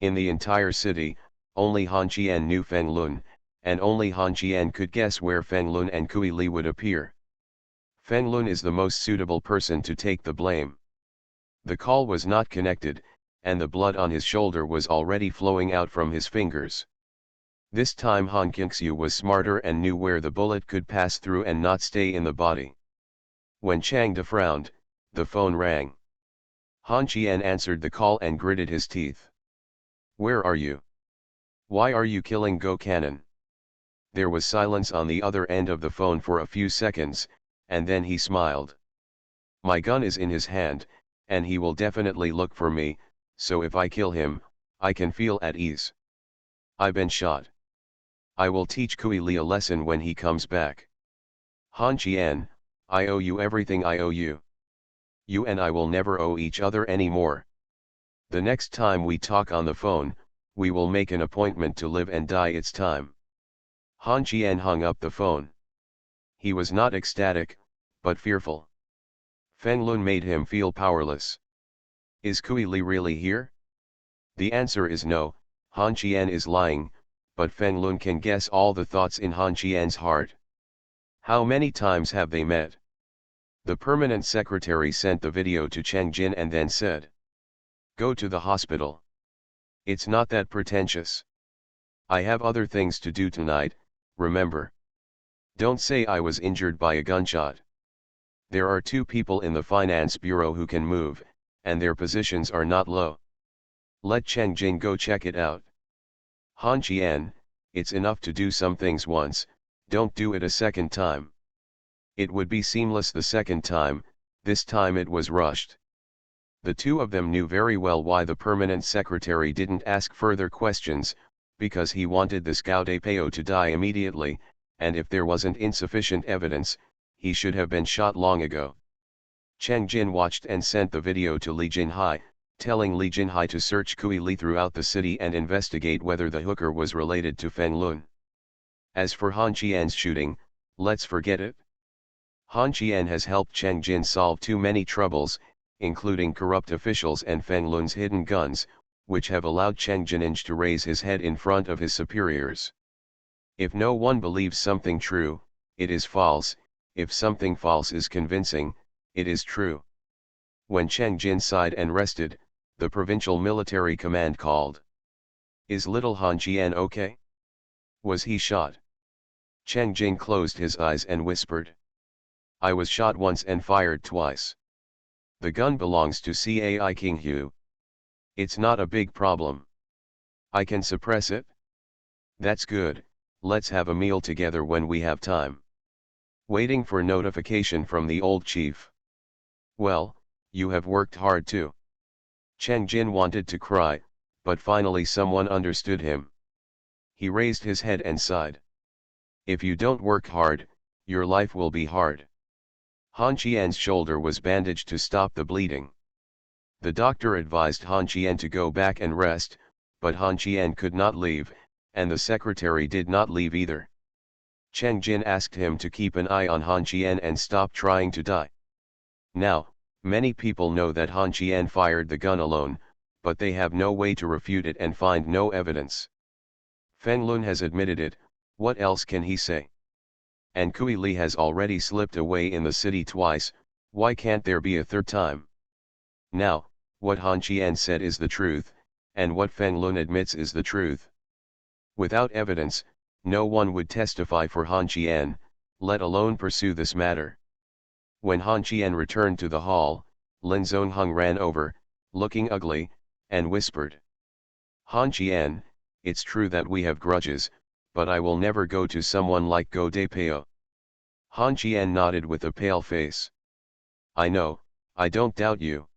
In the entire city, only Han Qian knew Feng Lun, and only Han Qian could guess where Feng Lun and Kui Li would appear. Feng Lun is the most suitable person to take the blame. The call was not connected, and the blood on his shoulder was already flowing out from his fingers. This time Han Qingxiu was smarter and knew where the bullet could pass through and not stay in the body. When Chang De frowned, the phone rang. Han Qian answered the call and gritted his teeth. "Where are you? Why are you killing Go Cannon?" There was silence on the other end of the phone for a few seconds, and then he smiled. "My gun is in his hand, and he will definitely look for me, so if I kill him, I can feel at ease. I've been shot. I will teach Kui Li a lesson when he comes back. Han Qian, I owe you everything I owe you. You and I will never owe each other anymore. The next time we talk on the phone, we will make an appointment to live and die. It's time." Han Qian hung up the phone. He was not ecstatic, but fearful. Feng Lun made him feel powerless. Is Kui Li really here? The answer is no. Han Qian is lying, but Feng Lun can guess all the thoughts in Han Qian's heart. How many times have they met? The permanent secretary sent the video to Cheng Jin and then said, "Go to the hospital. It's not that pretentious. I have other things to do tonight, remember. Don't say I was injured by a gunshot. There are 2 people in the finance bureau who can move, and their positions are not low. Let Cheng Jin go check it out. Han Qian, it's enough to do some things once, don't do it a second time. It would be seamless the second time, this time it was rushed." The 2 of them knew very well why the permanent secretary didn't ask further questions, because he wanted this Gao Depeo to die immediately, and if there wasn't insufficient evidence, he should have been shot long ago. Cheng Jin watched and sent the video to Li Jinhai, telling Li Jinhai to search Kui Li throughout the city and investigate whether the hooker was related to Feng Lun. As for Han Qian's shooting, let's forget it. Han Qian has helped Cheng Jin solve too many troubles, including corrupt officials and Feng Lun's hidden guns, which have allowed Cheng Jin to raise his head in front of his superiors. If no one believes something true, it is false. If something false is convincing, it is true. When Cheng Jin sighed and rested, the provincial military command called. "Is little Han Qian okay? Was he shot?" Cheng Jin closed his eyes and whispered. "I was shot once and fired twice. The gun belongs to Cai King Hu. It's not a big problem. I can suppress it." "That's good, let's have a meal together when we have time." Waiting for notification from the old chief. "Well, you have worked hard too." Cheng Jin wanted to cry, but finally someone understood him. He raised his head and sighed. "If you don't work hard, your life will be hard." Han Qian's shoulder was bandaged to stop the bleeding. The doctor advised Han Qian to go back and rest, but Han Qian could not leave, and the secretary did not leave either. Cheng Jin asked him to keep an eye on Han Qian and stop trying to die. Now, many people know that Han Qian fired the gun alone, but they have no way to refute it and find no evidence. Feng Lun has admitted it, what else can he say? And Kui Li has already slipped away in the city twice, why can't there be a third time? Now, what Han Qian said is the truth, and what Feng Lun admits is the truth. Without evidence, no one would testify for Han Qian, let alone pursue this matter. When Han Qian returned to the hall, Lin Zongheng ran over, looking ugly, and whispered. "Han Qian, it's true that we have grudges, but I will never go to someone like Go Depeo." Han Qian nodded with a pale face. "I know, I don't doubt you."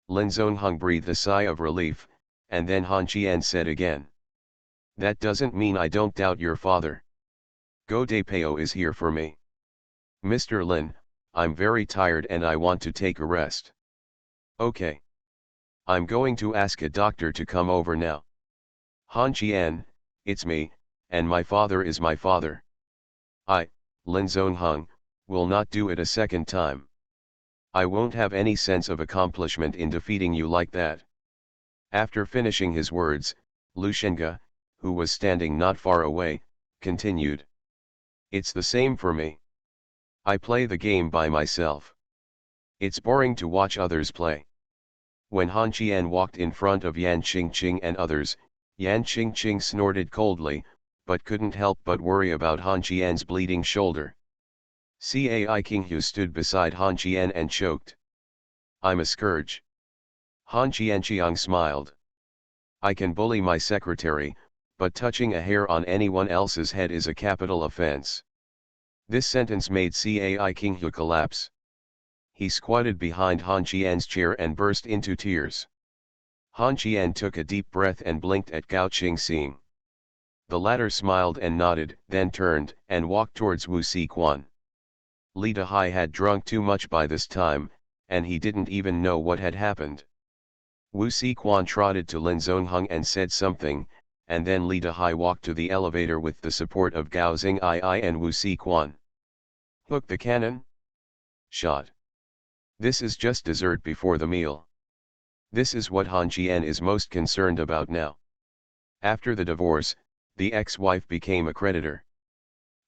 Lin Zongheng breathed a sigh of relief, and then Han Qian said again. "That doesn't mean I don't doubt your father. Go Depeo is here for me. Mr. Lin, I'm very tired and I want to take a rest." "Okay. I'm going to ask a doctor to come over now." "Han Qian, it's me, and my father is my father. I, Lin Zongheng, will not do it a second time. I won't have any sense of accomplishment in defeating you like that." After finishing his words, Lu Shenga, who was standing not far away, continued. It's the same for me. I play the game by myself. It's boring to watch others play. When Han Qian walked in front of Yan Qingqing and others, Yan Qingqing snorted coldly, but couldn't help but worry about Han Qian's bleeding shoulder. Cai Qinghu stood beside Han Qian and choked. I'm a scourge. Han Qianqiang smiled. I can bully my secretary, but touching a hair on anyone else's head is a capital offense. This sentence made Cai Qinghu collapse. He squatted behind Han Qian's chair and burst into tears. Han Qian took a deep breath and blinked at Gao Qingxing. The latter smiled and nodded, then turned and walked towards Wu Siquan. Li Dehai had drunk too much by this time, and he didn't even know what had happened. Wu Siquan trotted to Lin Zongheng and said something, and then Li Dehai walked to the elevator with the support of Gao Xing'ai and Wu Siquan. Hook the cannon? Shot. This is just dessert before the meal. This is what Han Qian is most concerned about now. After the divorce, the ex-wife became a creditor.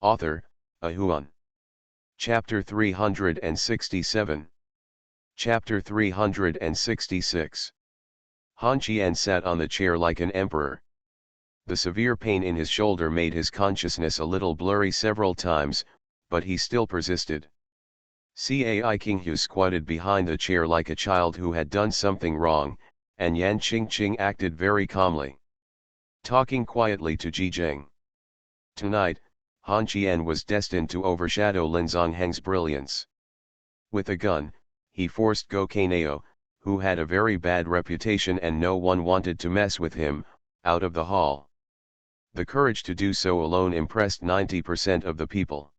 Author, Ahuan. Chapter 367. Chapter 366. Han Qian sat on the chair like an emperor. The severe pain in his shoulder made his consciousness a little blurry several times, but he still persisted. Cai Qinghu squatted behind the chair like a child who had done something wrong, and Yan Qingqing acted very calmly, talking quietly to Ji Zheng. Tonight, Han Qian was destined to overshadow Lin Zongheng's brilliance. With a gun, he forced Go Kaneo, who had a very bad reputation and no one wanted to mess with him, out of the hall. The courage to do so alone impressed 90% of the people.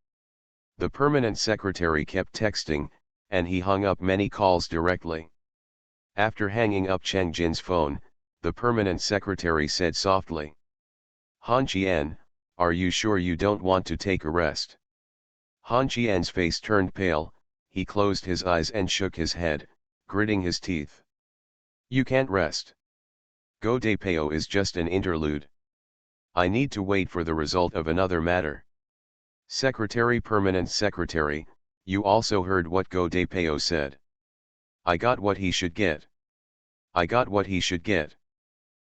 The permanent secretary kept texting, and he hung up many calls directly. After hanging up Cheng Jin's phone, the permanent secretary said softly, Han Qian, are you sure you don't want to take a rest? Han Qian's face turned pale, he closed his eyes and shook his head, gritting his teeth. You can't rest. Go de Peo is just an interlude. I need to wait for the result of another matter. Permanent secretary, you also heard what Go de Peo said. I got what he should get. I got what he should get.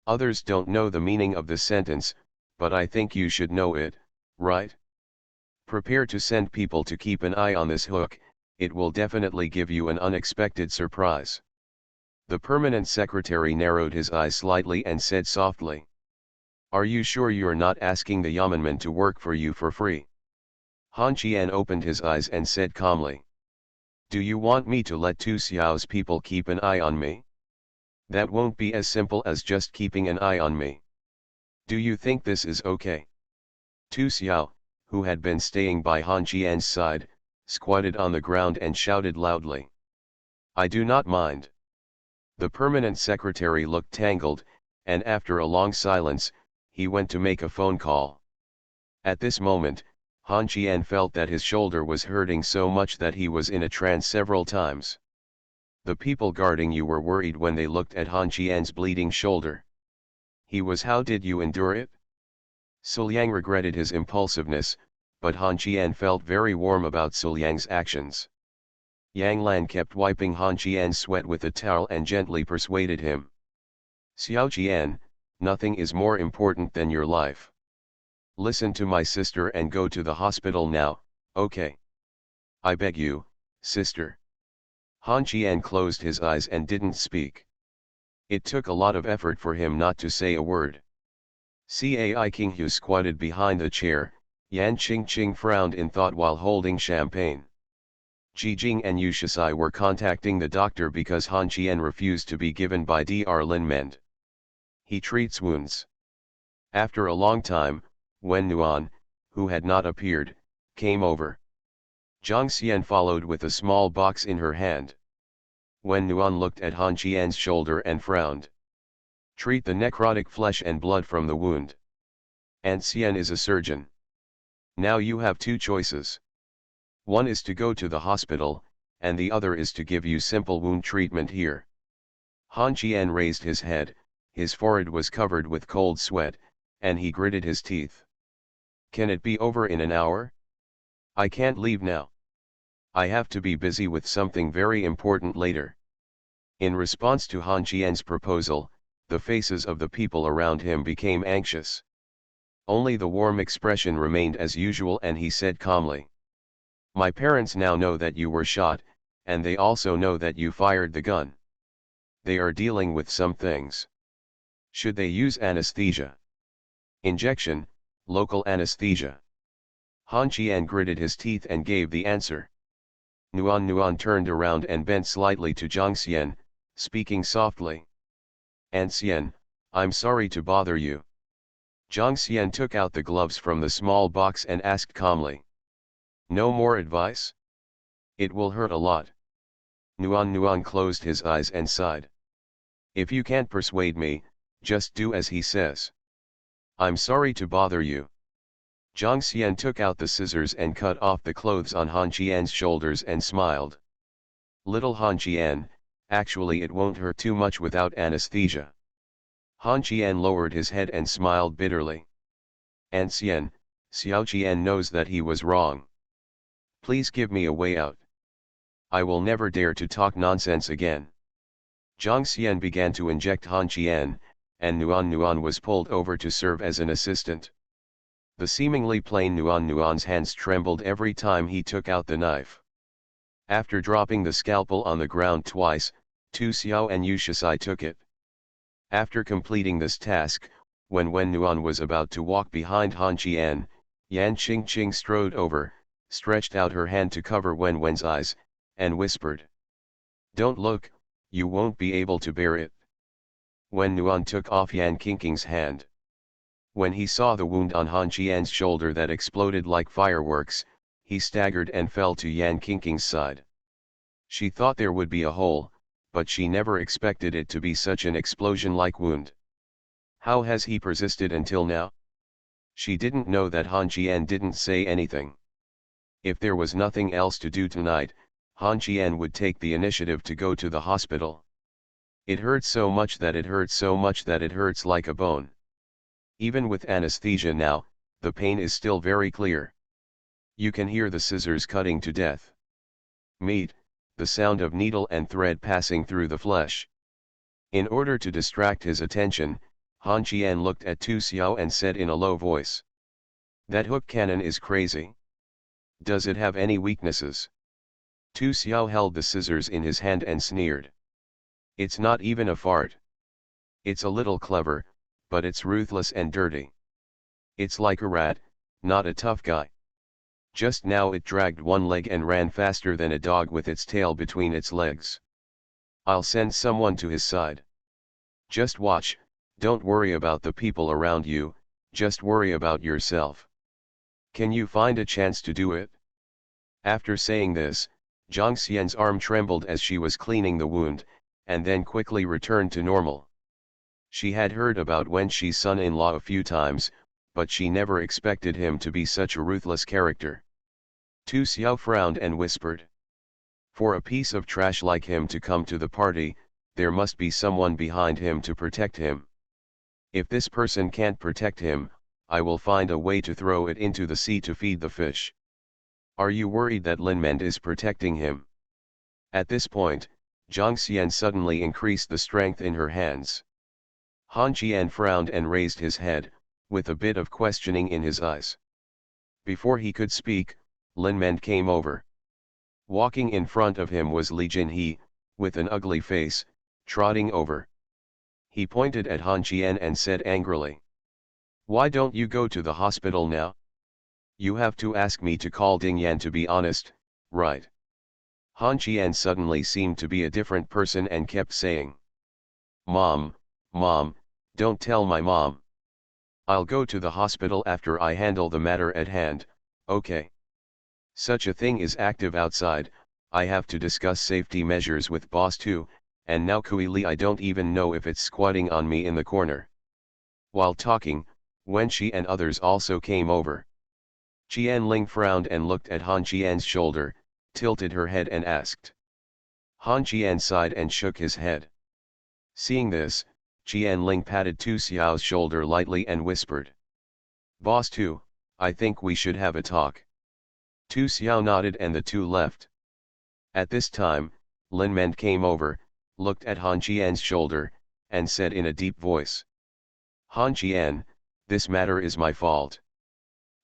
Others don't know the meaning of the sentence, but I think you should know it, right? Prepare to send people to keep an eye on this hook, it will definitely give you an unexpected surprise. The permanent secretary narrowed his eyes slightly and said softly. Are you sure you're not asking the Yamanman to work for you for free? Han Qian opened his eyes and said calmly. Do you want me to let Tu Xiao's people keep an eye on me? That won't be as simple as just keeping an eye on me. Do you think this is okay? Tu Xiao, who had been staying by Han Qian's side, squatted on the ground and shouted loudly. I do not mind. The permanent secretary looked tangled, and after a long silence, he went to make a phone call. At this moment, Han Qian felt that his shoulder was hurting so much that he was in a trance several times. The people guarding you were worried when they looked at Han Qian's bleeding shoulder. He was. How did you endure it? Suliang regretted his impulsiveness, but Han Qian felt very warm about Suliang's actions. Yang Lan kept wiping Han Qian's sweat with a towel and gently persuaded him. Xiao Qian, nothing is more important than your life. Listen to my sister and go to the hospital now, okay? I beg you, sister. Han Qian closed his eyes and didn't speak. It took a lot of effort for him not to say a word. Cai Qinghu squatted behind the chair, Yan Qingqing frowned in thought while holding champagne. Ji Jing and Yu Shisai were contacting the doctor because Han Qian refused to be given by Dr. Lin Mend. He treats wounds. After a long time, Wen Nuan, who had not appeared, came over. Zhang Xian followed with a small box in her hand. Wen Nuan looked at Han Qian's shoulder and frowned. Treat the necrotic flesh and blood from the wound. Aunt Xian is a surgeon. Now you have two choices. One is to go to the hospital, and the other is to give you simple wound treatment here. Han Qian raised his head, his forehead was covered with cold sweat, and he gritted his teeth. Can it be over in an hour? I can't leave now. I have to be busy with something very important later. In response to Han Qian's proposal, the faces of the people around him became anxious. Only the warm expression remained as usual, and he said calmly, "My parents now know that you were shot, and they also know that you fired the gun. They are dealing with some things. Should they use anesthesia? Injection, local anesthesia?" Han Qian gritted his teeth and gave the answer. Nuan turned around and bent slightly to Jiang Xian, speaking softly. "Ancien, I'm sorry to bother you." Jiang Xian took out the gloves from the small box and asked calmly, "No more advice? It will hurt a lot." Nuan closed his eyes and sighed. "If you can't persuade me, just do as he says." "I'm sorry to bother you." Jiang Xian took out the scissors and cut off the clothes on Han Qian's shoulders and smiled. "Little Han Qian, actually it won't hurt too much without anesthesia." Han Qian lowered his head and smiled bitterly. "Ancien, Xiao Qian knows that he was wrong. Please give me a way out. I will never dare to talk nonsense again." Jiang Xian began to inject Han Qian, and Nuan was pulled over to serve as an assistant. The seemingly plain Nuan's hands trembled every time he took out the knife. After dropping the scalpel on the ground twice, Tu Xiao and Yu Shisai took it. After completing this task, when Nuan was about to walk behind Han Qian, Yan Qingqing strode over, stretched out her hand to cover Wen's eyes, and whispered, "Don't look, you won't be able to bear it." Nuan took off Yan Qingqing's hand. When he saw the wound on Han Qian's shoulder that exploded like fireworks, he staggered and fell to Yan Qingqing's side. She thought there would be a hole, but she never expected it to be such an explosion-like wound. How has he persisted until now? She didn't know that Han Qian didn't say anything. If there was nothing else to do tonight, Han Qian would take the initiative to go to the hospital. It hurts so much that it hurts like a bone. Even with anesthesia now, the pain is still very clear. You can hear the scissors cutting to death. Meat, the sound of needle and thread passing through the flesh. In order to distract his attention, Han Qian looked at Tu Xiao and said in a low voice, "That hook cannon is crazy. Does it have any weaknesses?" Tu Xiao held the scissors in his hand and sneered. "It's not even a fart. It's a little clever, but it's ruthless and dirty. It's like a rat, not a tough guy. Just now it dragged one leg and ran faster than a dog with its tail between its legs. I'll send someone to his side. Just watch, don't worry about the people around you, just worry about yourself. Can you find a chance to do it?" After saying this, Jiang Xian's arm trembled as she was cleaning the wound, and then quickly returned to normal. She had heard about Wen's son-in-law a few times, but she never expected him to be such a ruthless character. Tu Xiao frowned and whispered, "For a piece of trash like him to come to the party, there must be someone behind him to protect him. If this person can't protect him, I will find a way to throw it into the sea to feed the fish. Are you worried that Linmend is protecting him?" At this point, Jiang Xian suddenly increased the strength in her hands. Han Qian frowned and raised his head, with a bit of questioning in his eyes. Before he could speak, Linmend came over. Walking in front of him was Li Jinhe, with an ugly face, trotting over. He pointed at Han Qian and said angrily, "Why don't you go to the hospital now? You have to ask me to call Ding Yan to be honest, right?" Han Qian suddenly seemed to be a different person and kept saying, Mom, don't tell my mom. I'll go to the hospital after I handle the matter at hand, okay? Such a thing is active outside, I have to discuss safety measures with boss too, and now Kui Li I don't even know if it's squatting on me in the corner." While talking, Wenxi and others also came over. Qian Ling frowned and looked at Han Qian's shoulder, tilted her head and asked. Han Qian sighed and shook his head. Seeing this, Qianling patted Tu Xiao's shoulder lightly and whispered. Boss Tu, I think we should have a talk. Tu Xiao nodded and the two left. At this time, Lin Mend came over, looked at Han Qian's shoulder, and said in a deep voice. Han Qian, this matter is my fault.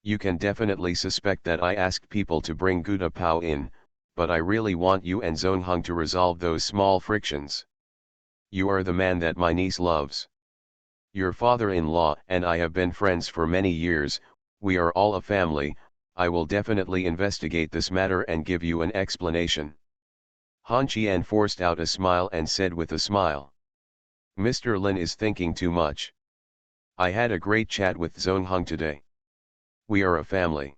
You can definitely suspect that I asked people to bring Gouda Pao in, but I really want you and Zongheng to resolve those small frictions. You are the man that my niece loves. Your father-in-law and I have been friends for many years, we are all a family. I will definitely investigate this matter and give you an explanation. Han Qian forced out a smile and said with a smile. Mr. Lin is thinking too much. I had a great chat with Zongheng today. We are a family.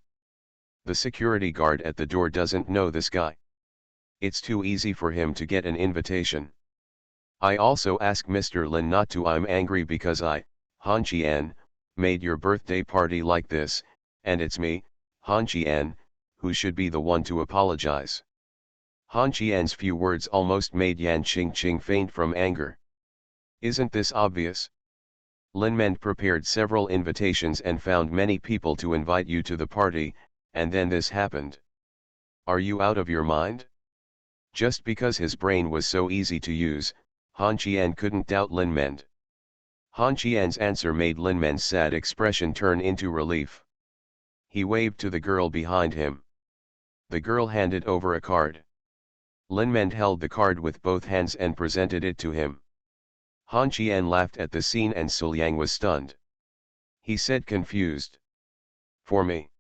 The security guard at the door doesn't know this guy. It's too easy for him to get an invitation. I also ask Mr. Lin not to. I'm angry because I, Han Qian, made your birthday party like this, and it's me, Han Qian, who should be the one to apologize. Han Qian's few words almost made Yan Qingqing faint from anger. Isn't this obvious? Lin Mend prepared several invitations and found many people to invite you to the party, and then this happened. Are you out of your mind? Just because his brain was so easy to use, Han Qian couldn't doubt Lin Mend. Han Qian's answer made Lin Mend's sad expression turn into relief. He waved to the girl behind him. The girl handed over a card. Lin Mend held the card with both hands and presented it to him. Han Qian laughed at the scene and Su Yang was stunned. He said confused. For me.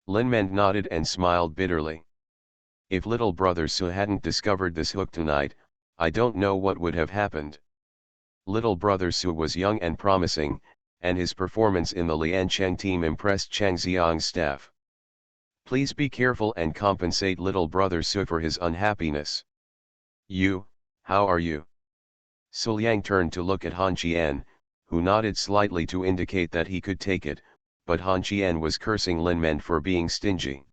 Lin Mend nodded and smiled bitterly. If little brother Su hadn't discovered this hook tonight, I don't know what would have happened. Little brother Su was young and promising, and his performance in the Liancheng team impressed Chang Xiang's staff. Please be careful and compensate little brother Su for his unhappiness. You, how are you? Su Yang turned to look at Han Qian, who nodded slightly to indicate that he could take it, but Han Qian was cursing Lin Mend for being stingy.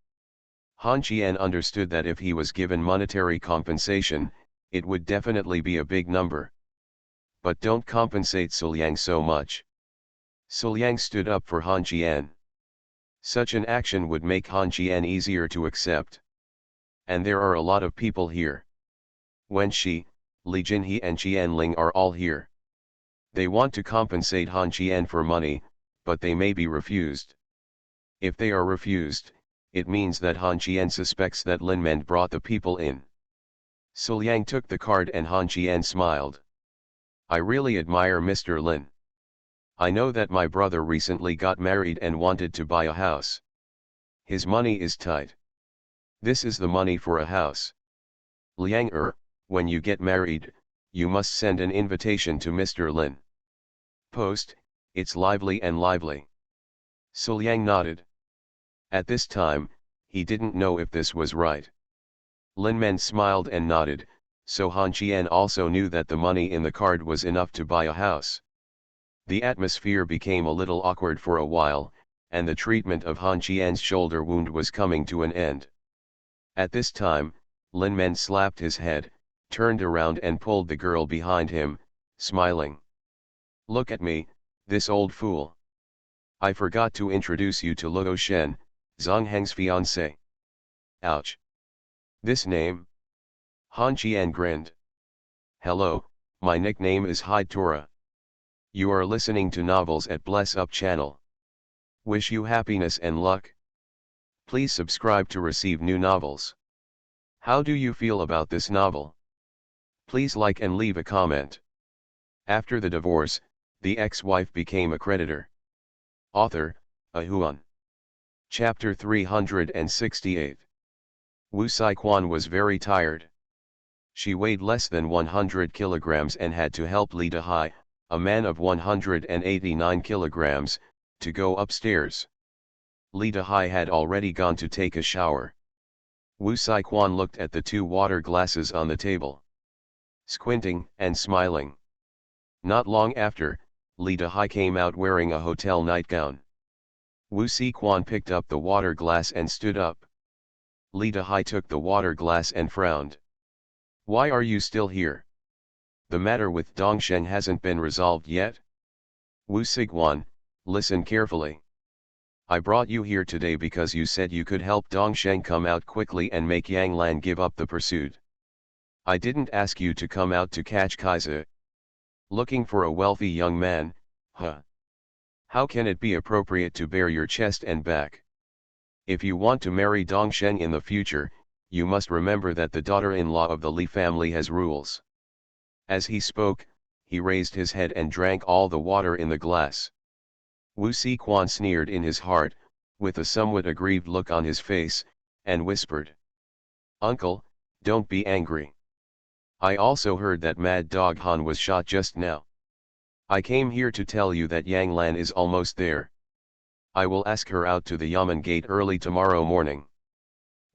Han Qian understood that if he was given monetary compensation, it would definitely be a big number. But don't compensate Su Yang so much. Su Yang stood up for Han Qian. Such an action would make Han Qian easier to accept. And there are a lot of people here. Wen Shi, Li Jinhe and Qianling are all here. They want to compensate Han Qian for money, but they may be refused. If they are refused, it means that Han Qian suspects that Lin Mend brought the people in. Su Yang took the card and Han Qian smiled. I really admire Mr. Lin. I know that my brother recently got married and wanted to buy a house. His money is tight. This is the money for a house. Liang when you get married, you must send an invitation to Mr. Lin. Post, it's lively and lively. Su Yang nodded. At this time, he didn't know if this was right. Lin Mend smiled and nodded, so Han Qian also knew that the money in the card was enough to buy a house. The atmosphere became a little awkward for a while, and the treatment of Han Qian's shoulder wound was coming to an end. At this time, Lin Mend slapped his head, turned around and pulled the girl behind him, smiling. Look at me, this old fool. I forgot to introduce you to Luo Shen, Zongheng's fiancé. Ouch. This name? Han Qian grinned. Hello, my nickname is Hyde Torah. You are listening to Novels at Bless Up channel. Wish you happiness and luck. Please subscribe to receive new novels. How do you feel about this novel? Please like and leave a comment. After the divorce, the ex-wife became a creditor. Author, Ahuan. Chapter 368. Wu Saiquan was very tired. She weighed less than 100 kilograms and had to help Li Dehai, a man of 189 kilograms, to go upstairs. Li Dehai had already gone to take a shower. Wu Saiquan looked at the two water glasses on the table, squinting and smiling. Not long after, Li Dehai came out wearing a hotel nightgown. Wu Saiquan picked up the water glass and stood up. Li Dehai took the water glass and frowned. Why are you still here? The matter with Dongsheng hasn't been resolved yet? Wu Sigwan, listen carefully. I brought you here today because you said you could help Dongsheng come out quickly and make Yang Lan give up the pursuit. I didn't ask you to come out to catch Kaiser. Looking for a wealthy young man, huh? How can it be appropriate to bare your chest and back? If you want to marry Dongsheng in the future, you must remember that the daughter-in-law of the Li family has rules. As he spoke, he raised his head and drank all the water in the glass. Wu Siquan sneered in his heart, with a somewhat aggrieved look on his face, and whispered, "Uncle, don't be angry. I also heard that Mad Dog Han was shot just now. I came here to tell you that Yang Lan is almost there. I will ask her out to the Yamen gate early tomorrow morning.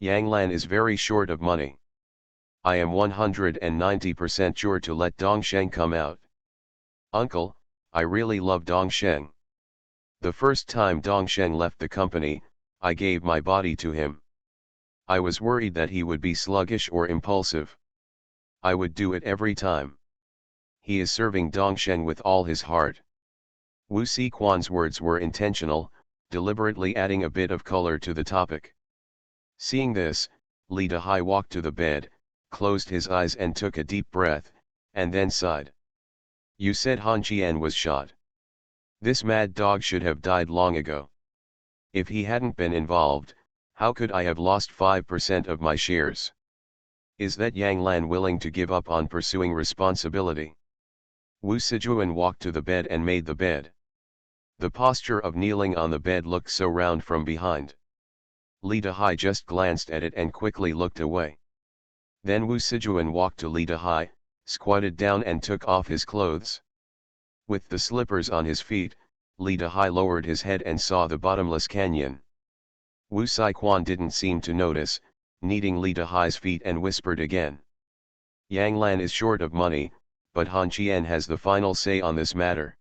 Yang Lan is very short of money. I am 190% sure to let Dongsheng come out. Uncle, I really love Dongsheng. The first time Dongsheng left the company, I gave my body to him. I was worried that he would be sluggish or impulsive. I would do it every time. He is serving Dongsheng with all his heart." Wu Siquan's words were intentional, deliberately adding a bit of color to the topic. Seeing this, Li Dehai walked to the bed, closed his eyes and took a deep breath, and then sighed. "You said Han Qian was shot. This mad dog should have died long ago. If he hadn't been involved, how could I have lost 5% of my shares? Is that Yang Lan willing to give up on pursuing responsibility?" Wu Sijuan walked to the bed and made the bed. The posture of kneeling on the bed looked so round from behind. Li Dehai just glanced at it and quickly looked away. Then Wu Sijuan walked to Li Dehai, squatted down and took off his clothes. With the slippers on his feet, Li Dehai lowered his head and saw the bottomless canyon. Wu Siquan didn't seem to notice, kneading Li Dehai's feet and whispered again. "Yang Lan is short of money, but Han Qian has the final say on this matter.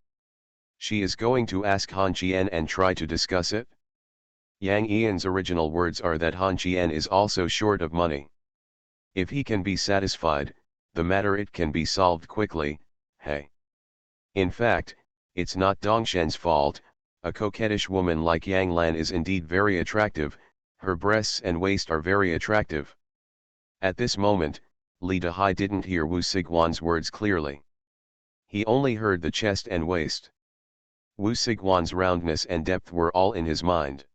She is going to ask Han Qian and try to discuss it?" Yang Ian's original words are that Han Qian is also short of money. If he can be satisfied, the matter it can be solved quickly, hey. In fact, it's not Dongsheng's fault. A coquettish woman like Yang Lan is indeed very attractive, her breasts and waist are very attractive. At this moment, Li Dehai didn't hear Wu Sigwan's words clearly. He only heard the chest and waist. Wu Sigwan's roundness and depth were all in his mind.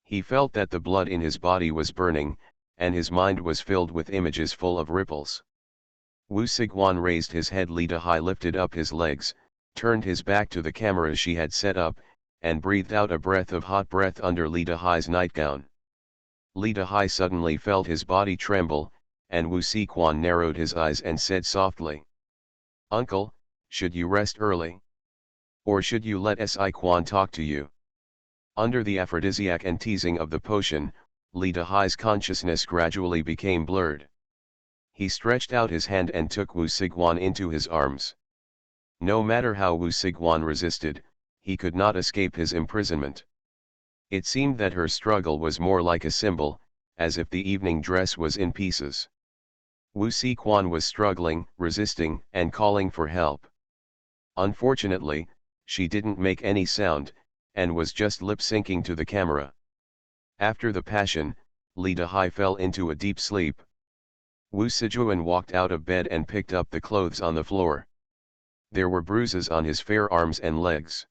He felt that the blood in his body was burning, and his mind was filled with images full of ripples. Wu Sigwan raised his head. Li Dehai lifted up his legs, turned his back to the camera she had set up, and breathed out a breath of hot breath under Li Dehai's nightgown. Li Dehai suddenly felt his body tremble, and Wu Siquan narrowed his eyes and said softly, "Uncle, should you rest early? Or should you let Siquan talk to you?" Under the aphrodisiac and teasing of the potion, Li Dehai's consciousness gradually became blurred. He stretched out his hand and took Wu Sigwan into his arms. No matter how Wu Sigwan resisted, he could not escape his imprisonment. It seemed that her struggle was more like a symbol, as if the evening dress was in pieces. Wu Siquan was struggling, resisting, and calling for help. Unfortunately, she didn't make any sound, and was just lip-syncing to the camera. After the passion, Li Dehai fell into a deep sleep. Wu Sijuan walked out of bed and picked up the clothes on the floor. There were bruises on his fair arms and legs.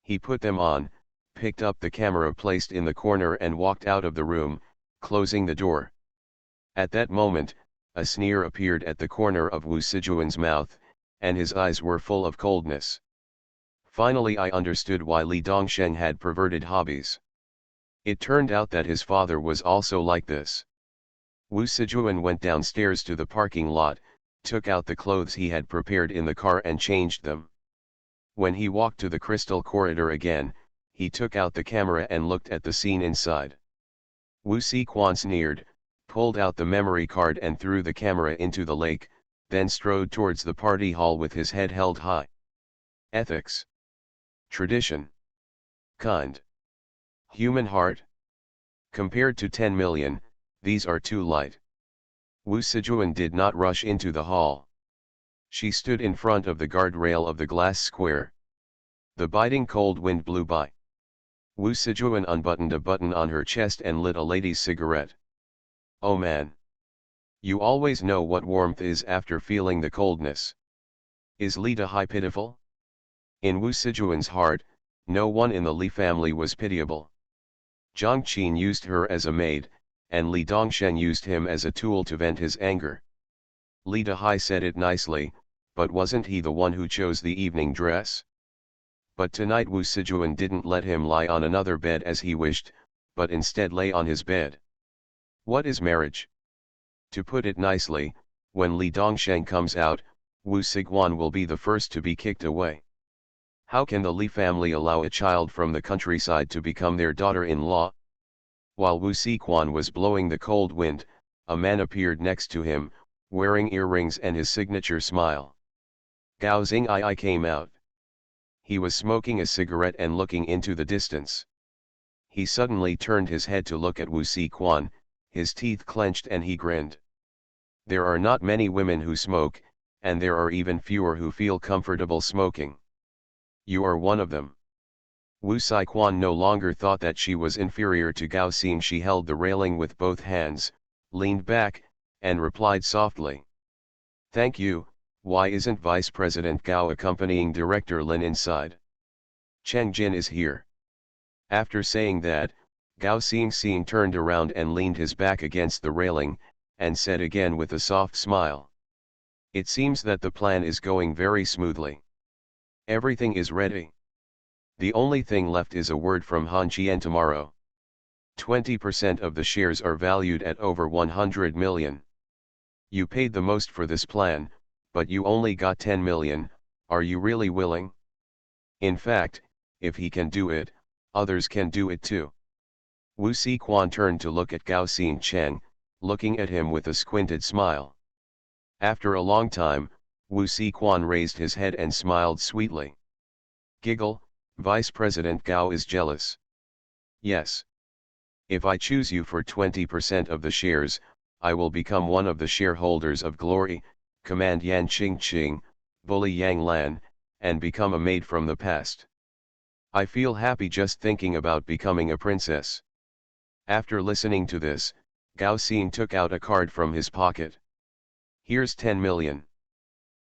He put them on, picked up the camera placed in the corner and walked out of the room, closing the door. At that moment, a sneer appeared at the corner of Wu Sijuan's mouth, and his eyes were full of coldness. Finally I understood why Li Dongsheng had perverted hobbies. It turned out that his father was also like this. Wu Sijuan went downstairs to the parking lot, took out the clothes he had prepared in the car and changed them. When he walked to the crystal corridor again, he took out the camera and looked at the scene inside. Wu Siquan sneered, pulled out the memory card and threw the camera into the lake, then strode towards the party hall with his head held high. Ethics. Tradition. Kind. Human heart. Compared to 10 million, these are too light. Wu Sijuan did not rush into the hall. She stood in front of the guardrail of the glass square. The biting cold wind blew by. Wu Sijuan unbuttoned a button on her chest and lit a lady's cigarette. "Oh man. You always know what warmth is after feeling the coldness. Is Li Dahai pitiful?" In Wu Sijuan's heart, no one in the Li family was pitiable. Zhang Qin used her as a maid, and Li Dongshen used him as a tool to vent his anger. Li Dahai said it nicely, but wasn't he the one who chose the evening dress? But tonight Wu Sijuan didn't let him lie on another bed as he wished, but instead lay on his bed. What is marriage? To put it nicely, when Li Dongshen comes out, Wu Siguan will be the first to be kicked away. How can the Li family allow a child from the countryside to become their daughter-in-law? While Wu Siguan was blowing the cold wind, a man appeared next to him, wearing earrings and his signature smile. Gao Xing'ai came out. He was smoking a cigarette and looking into the distance. He suddenly turned his head to look at Wu Siguan, his teeth clenched and he grinned. There are not many women who smoke, and there are even fewer who feel comfortable smoking. You are one of them. Wu Siguan no longer thought that she was inferior to Gao Xing. She held the railing with both hands, leaned back, and replied softly. "Thank you. Why isn't Vice President Gao accompanying Director Lin inside? Cheng Jin is here." After saying that, Gao Xing turned around and leaned his back against the railing, and said again with a soft smile. "It seems that the plan is going very smoothly. Everything is ready. The only thing left is a word from Han Qian tomorrow. 20% of the shares are valued at over 100 million. You paid the most for this plan, but you only got 10 million, are you really willing? In fact, if he can do it, others can do it too." Wu Siguan turned to look at Gao Xingcheng, looking at him with a squinted smile. After a long time, Wu Siguan raised his head and smiled sweetly. "Giggle, Vice President Gao is jealous. Yes. If I choose you for 20% of the shares, I will become one of the shareholders of Glory, command Yan Qingqing, bully Yang Lan, and become a maid from the past. I feel happy just thinking about becoming a princess." After listening to this, Gao Xing took out a card from his pocket. "Here's 10 million.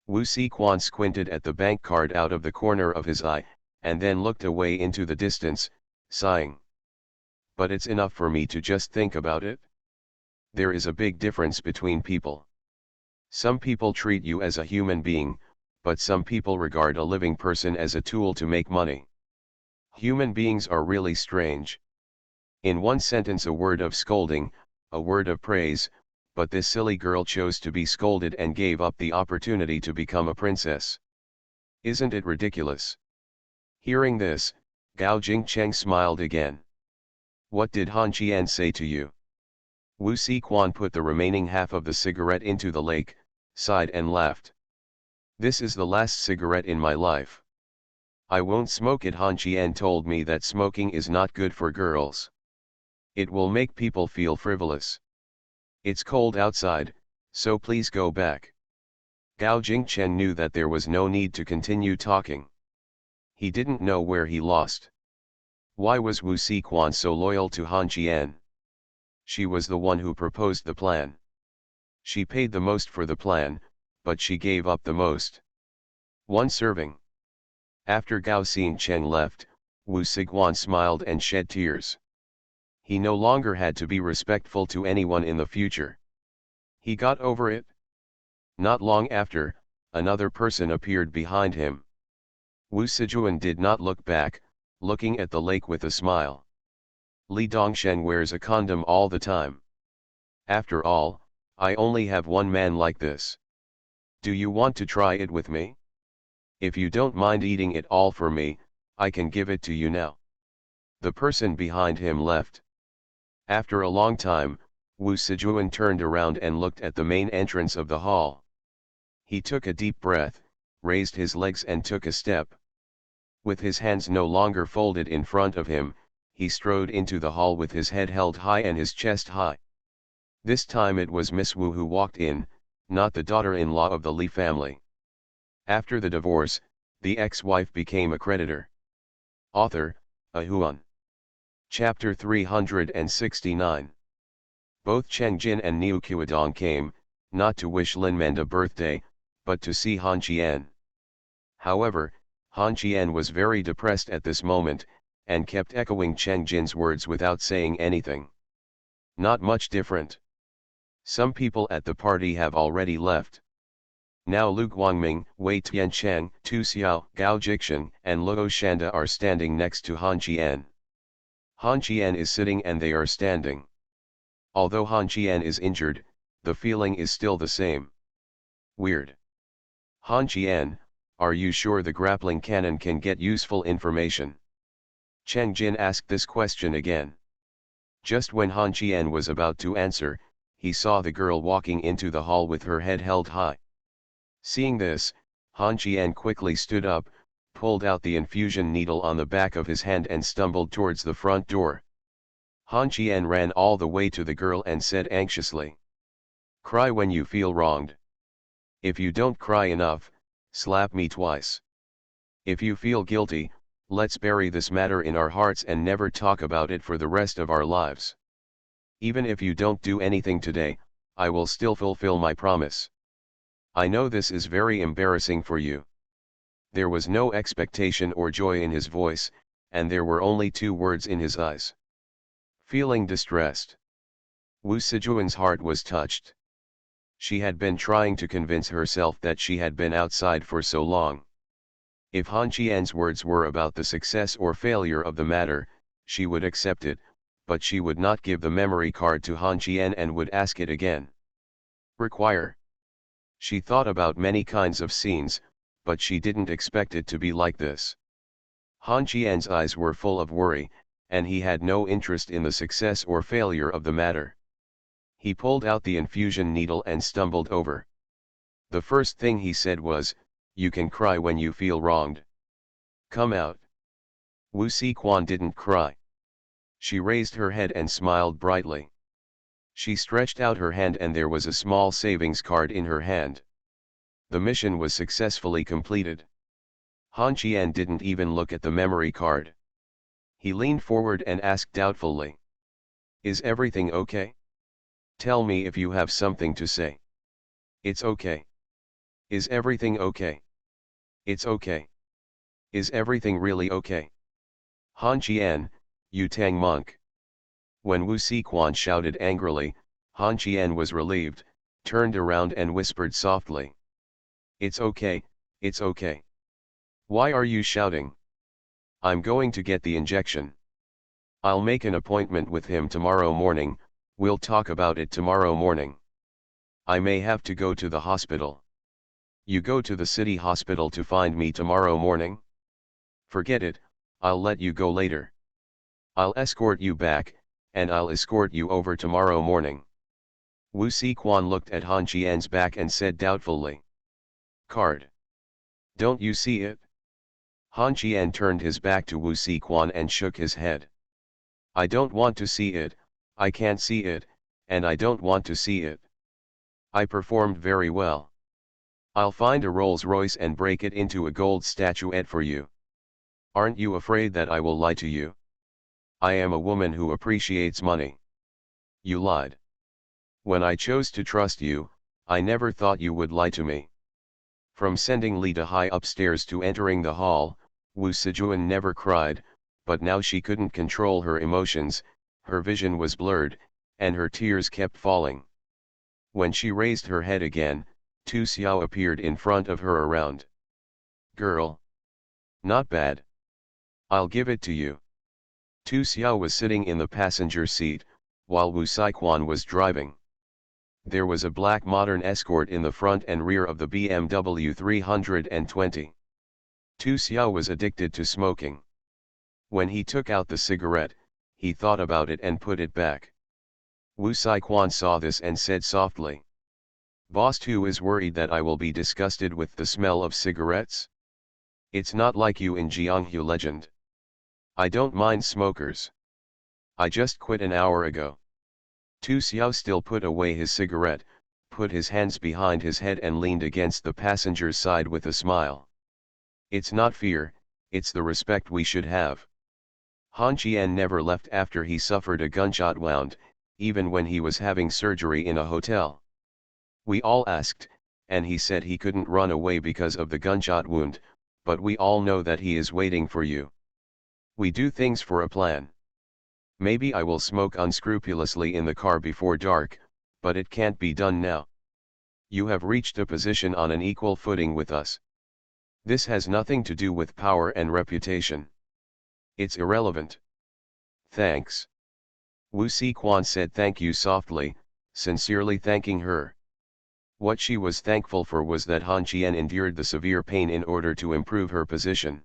Wu Siguan squinted at the bank card out of the corner of his eye, and then looked away into the distance, sighing. "But it's enough for me to just think about it. There is a big difference between people. Some people treat you as a human being, but some people regard a living person as a tool to make money. Human beings are really strange. In one sentence a word of scolding, a word of praise, but this silly girl chose to be scolded and gave up the opportunity to become a princess. Isn't it ridiculous?" Hearing this, Gao Jingcheng smiled again. "What did Han Qian say to you?" Wu Siguan put the remaining half of the cigarette into the lake, sighed and laughed. "This is the last cigarette in my life. I won't smoke it. Han Qian told me that smoking is not good for girls. It will make people feel frivolous. It's cold outside, so please go back." Gao Jingchen knew that there was no need to continue talking. He didn't know where he lost. Why was Wu Siguan so loyal to Han Qian? She was the one who proposed the plan. She paid the most for the plan, but she gave up the most. One serving. After Gao Xingcheng left, Wu Siguan smiled and shed tears. He no longer had to be respectful to anyone in the future. He got over it. Not long after, another person appeared behind him. Wu Sijuan did not look back, looking at the lake with a smile. Li Dongshen wears a condom all the time. After all, I only have one man like this. Do you want to try it with me? If you don't mind eating it all for me, I can give it to you now." The person behind him left. After a long time, Wu Sijuan turned around and looked at the main entrance of the hall. He took a deep breath, raised his legs and took a step. With his hands no longer folded in front of him, he strode into the hall with his head held high and his chest high. This time it was Miss Wu who walked in, not the daughter-in-law of the Li family. After the divorce, the ex-wife became a creditor. Author, Ahuan. Chapter 369. Both Cheng Jin and Niu Qiudong came, not to wish Lin Mend a birthday, but to see Han Qian. However, Han Qian was very depressed at this moment, and kept echoing Cheng Jin's words without saying anything. Not much different. Some people at the party have already left. Now Lu Guangming, Wei Tiancheng, Tu Xiao, Gao Jixian, and Luo Shanda are standing next to Han Qian. Han Qian is sitting and they are standing. Although Han Qian is injured, the feeling is still the same. Weird. Han Qian, are you sure the grappling cannon can get useful information? Cheng Jin asked this question again. Just when Han Qian was about to answer, he saw the girl walking into the hall with her head held high. Seeing this, Han Qian quickly stood up, pulled out the infusion needle on the back of his hand and stumbled towards the front door. Han Qian ran all the way to the girl and said anxiously, "Cry when you feel wronged. If you don't cry enough, slap me twice. If you feel guilty, let's bury this matter in our hearts and never talk about it for the rest of our lives. Even if you don't do anything today, I will still fulfill my promise. I know this is very embarrassing for you." There was no expectation or joy in his voice, and there were only two words in his eyes. Feeling distressed. Wu Sijuan's heart was touched. She had been trying to convince herself that she had been outside for so long. If Han Qian's words were about the success or failure of the matter, she would accept it, but she would not give the memory card to Han Qian and would ask it again. Require. She thought about many kinds of scenes, but she didn't expect it to be like this. Han Qian's eyes were full of worry, and he had no interest in the success or failure of the matter. He pulled out the infusion needle and stumbled over. The first thing he said was, "You can cry when you feel wronged. Come out." Wu Siquan didn't cry. She raised her head and smiled brightly. She stretched out her hand and there was a small savings card in her hand. The mission was successfully completed. Han Qian didn't even look at the memory card. He leaned forward and asked doubtfully, "Is everything okay? Tell me if you have something to say." "It's okay." "Is everything okay?" "It's okay." "Is everything really okay?" Han Qian, you Tang monk. When Wu Siquan shouted angrily, Han Qian was relieved, turned around and whispered softly, "It's okay, it's okay. Why are you shouting? I'm going to get the injection. I'll make an appointment with him tomorrow morning, we'll talk about it tomorrow morning. I may have to go to the hospital. You go to the city hospital to find me tomorrow morning? Forget it, I'll let you go later. I'll escort you back, and I'll escort you over tomorrow morning." Wu Siquan looked at Han Qian's back and said doubtfully, "Card. Don't you see it?" Han Qian turned his back to Wu Siquan and shook his head. "I don't want to see it, I can't see it, and I don't want to see it. I performed very well. I'll find a Rolls-Royce and break it into a gold statuette for you. Aren't you afraid that I will lie to you? I am a woman who appreciates money. You lied. When I chose to trust you, I never thought you would lie to me." From sending Li Dehai upstairs to entering the hall, Wu Sijuan never cried, but now she couldn't control her emotions, her vision was blurred, and her tears kept falling. When she raised her head again, Tu Xiao appeared in front of her around. "Girl. Not bad. I'll give it to you." Tu Xiao was sitting in the passenger seat, while Wu Siquan was driving. There was a black modern Escort in the front and rear of the BMW 320. Tu Xiao was addicted to smoking. When he took out the cigarette, he thought about it and put it back. Wu Siquan saw this and said softly, "Boss Tu is worried that I will be disgusted with the smell of cigarettes? It's not like you in Jianghu legend. I don't mind smokers. I just quit an hour ago." Tu Xiao still put away his cigarette, put his hands behind his head and leaned against the passenger's side with a smile. It's not fear, it's the respect we should have. Han Qian never left after he suffered a gunshot wound, even when he was having surgery in a hotel. We all asked, and he said he couldn't run away because of the gunshot wound, but we all know that he is waiting for you. We do things for a plan. Maybe I will smoke unscrupulously in the car before dark, but it can't be done now. You have reached a position on an equal footing with us. This has nothing to do with power and reputation. It's irrelevant. Thanks. Wu Siquan said thank you softly, sincerely thanking her. What she was thankful for was that Han Qian endured the severe pain in order to improve her position.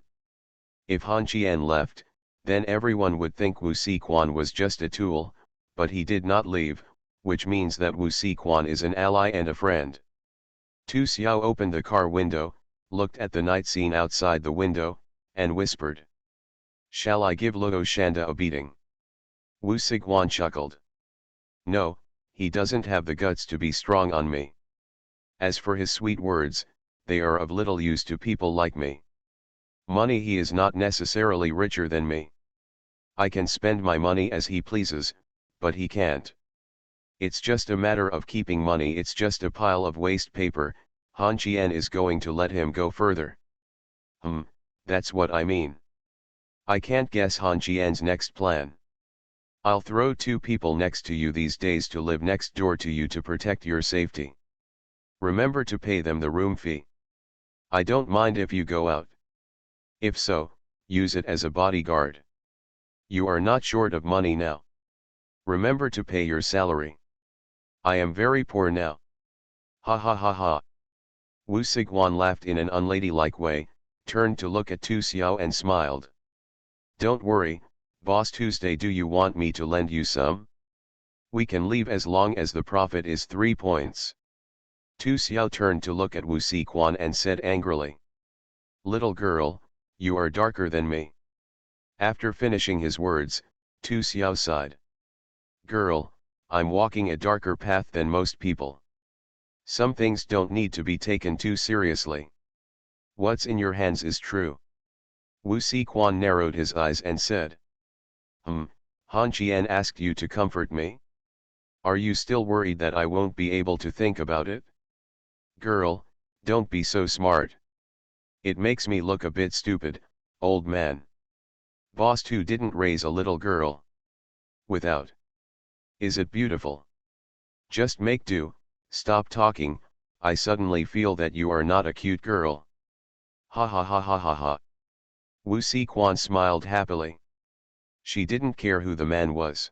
If Han Qian left, then everyone would think Wu Siquan was just a tool, but he did not leave, which means that Wu Siquan is an ally and a friend. Tu Xiao opened the car window, looked at the night scene outside the window, and whispered. Shall I give Luo Shanda a beating? Wu Siquan chuckled. No, he doesn't have the guts to be strong on me. As for his sweet words, they are of little use to people like me. Money, he is not necessarily richer than me. I can spend my money as he pleases, but he can't. It's just a matter of keeping money, it's just a pile of waste paper. Han Qian is going to let him go further. That's what I mean. I can't guess Han Qian's next plan. I'll throw 2 people next to you these days to live next door to you to protect your safety. Remember to pay them the room fee. I don't mind if you go out. If so, use it as a bodyguard. You are not short of money now. Remember to pay your salary. I am very poor now. Ha ha ha ha. Wu Siquan laughed in an unladylike way, turned to look at Tu Xiao and smiled. Don't worry, Boss Tuesday, do you want me to lend you some? We can leave as long as the profit is 3 points. Tu Xiao turned to look at Wu Siquan and said angrily. Little girl, you are darker than me. After finishing his words, Tu Xiao sighed. Girl, I'm walking a darker path than most people. Some things don't need to be taken too seriously. What's in your hands is true. Wu Siquan narrowed his eyes and said. Han Qian asked you to comfort me? Are you still worried that I won't be able to think about it? Girl, don't be so smart. It makes me look a bit stupid, old man. Boss Tu didn't raise a little girl. Without. Is it beautiful? Just make do, stop talking, I suddenly feel that you are not a cute girl. Ha ha ha ha ha ha. Wu Siquan smiled happily. She didn't care who the man was.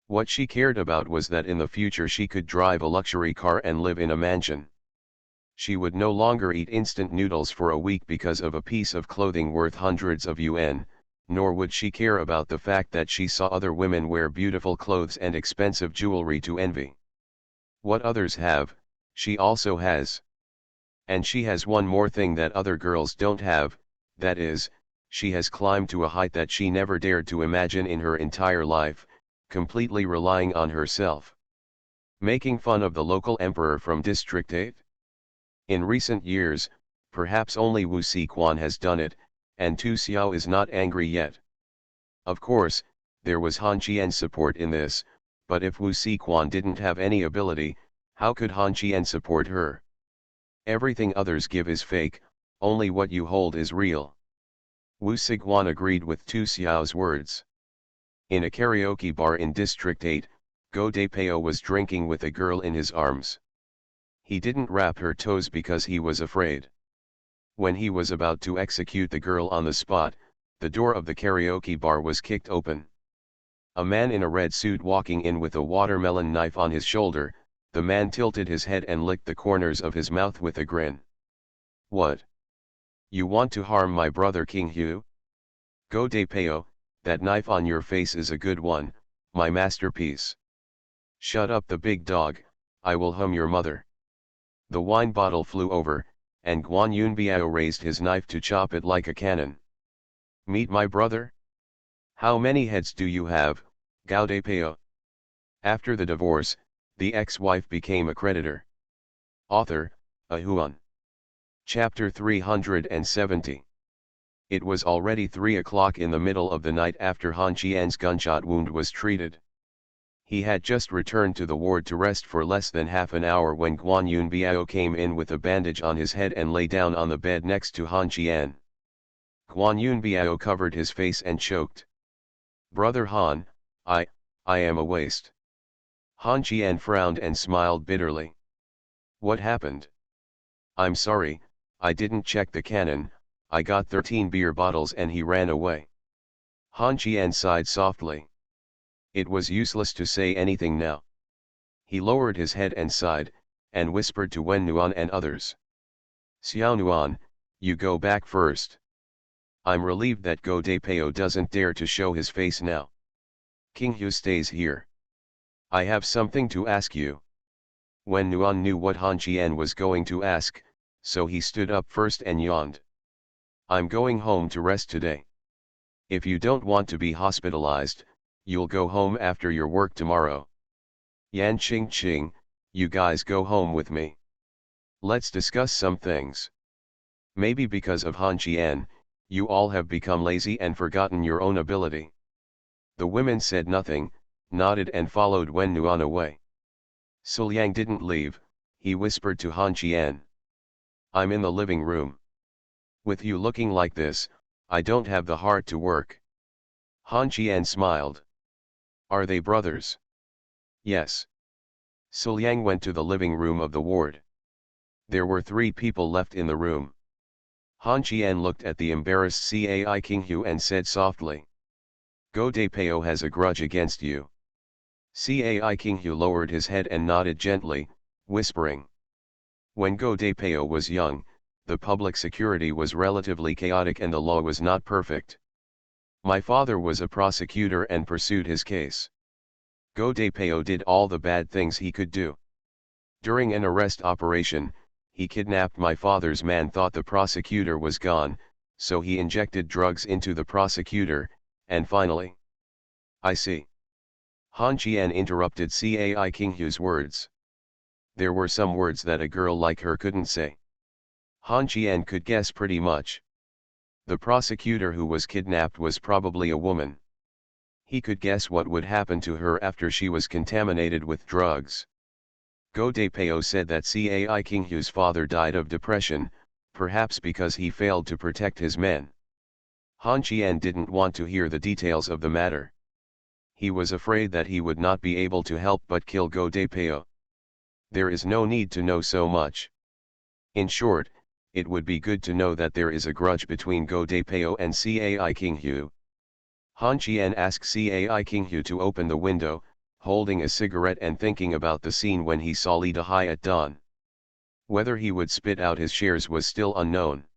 What she cared about was that in the future she could drive a luxury car and live in a mansion. She would no longer eat instant noodles for a week because of a piece of clothing worth hundreds of yuan, nor would she care about the fact that she saw other women wear beautiful clothes and expensive jewelry to envy. What others have, she also has. And she has one more thing that other girls don't have, that is, she has climbed to a height that she never dared to imagine in her entire life, completely relying on herself. Making fun of the local emperor from District 8? In recent years, perhaps only Wu Siquan has done it, and Tu Xiao is not angry yet. Of course, there was Han Qian's support in this, but if Wu Siquan didn't have any ability, how could Han Qian support her? Everything others give is fake, only what you hold is real. Wu Siquan agreed with Tu Xiao's words. In a karaoke bar in District 8, Go De Peo was drinking with a girl in his arms. He didn't wrap her toes because he was afraid. When he was about to execute the girl on the spot, the door of the karaoke bar was kicked open. A man in a red suit walking in with a watermelon knife on his shoulder. The man tilted his head and licked the corners of his mouth with a grin. What? You want to harm my brother King Hu? Go De Peo, that knife on your face is a good one, my masterpiece. Shut up the big dog, I will hum your mother. The wine bottle flew over, and Guan Yunbiao raised his knife to chop it like a cannon. Meet my brother? How many heads do you have, Gao De Peo? After the divorce, the ex-wife became a creditor. Author, Ahuan. Chapter 370. It was already 3 o'clock in the middle of the night after Han Qian's gunshot wound was treated. He had just returned to the ward to rest for less than half an hour when Guan Yunbiao came in with a bandage on his head and lay down on the bed next to Han Qian. Guan Yunbiao covered his face and choked. "Brother Han, I am a waste." Han Qian frowned and smiled bitterly. "What happened?" "I'm sorry, I didn't check the cannon, I got 13 beer bottles and he ran away." Han Qian sighed softly. It was useless to say anything now. He lowered his head and sighed, and whispered to Wen Nuan and others. "Xiao Nuan, you go back first. I'm relieved that Go Depeo doesn't dare to show his face now. King Hu stays here. I have something to ask you." Wen Nuan knew what Han Qian was going to ask, so he stood up first and yawned. "I'm going home to rest today. If you don't want to be hospitalized, you'll go home after your work tomorrow. Yan Qing, you guys go home with me. Let's discuss some things. Maybe because of Han Qian, you all have become lazy and forgotten your own ability." The women said nothing, nodded and followed Wen Nuan away. Suliang didn't leave, he whispered to Han Qian. "I'm in the living room. With you looking like this, I don't have the heart to work." Han Qian smiled. "Are they brothers?" "Yes." Suliang went to the living room of the ward. There were 3 people left in the room. Han Qian looked at the embarrassed Cai King Hu and said softly. "Go Depeo has a grudge against you." Cai King Hu lowered his head and nodded gently, whispering. "When Go Depeo was young, the public security was relatively chaotic and the law was not perfect. My father was a prosecutor and pursued his case. Go Depeo did all the bad things he could do. During an arrest operation, he kidnapped my father's man, thought the prosecutor was gone, so he injected drugs into the prosecutor, and finally—" "I see." Han Qian interrupted Cai King Hu's words. There were some words that a girl like her couldn't say. Han Qian could guess pretty much. The prosecutor who was kidnapped was probably a woman. He could guess what would happen to her after she was contaminated with drugs. Go Depeo said that Cai King Hu's father died of depression, perhaps because he failed to protect his men. Han Qian didn't want to hear the details of the matter. He was afraid that he would not be able to help but kill Go Depeo. There is no need to know so much. In short, it would be good to know that there is a grudge between Go Depeo and Cai King Hu. Han Qian asked Cai King Hu to open the window, holding a cigarette and thinking about the scene when he saw Li Dahai at dawn. Whether he would spit out his shares was still unknown.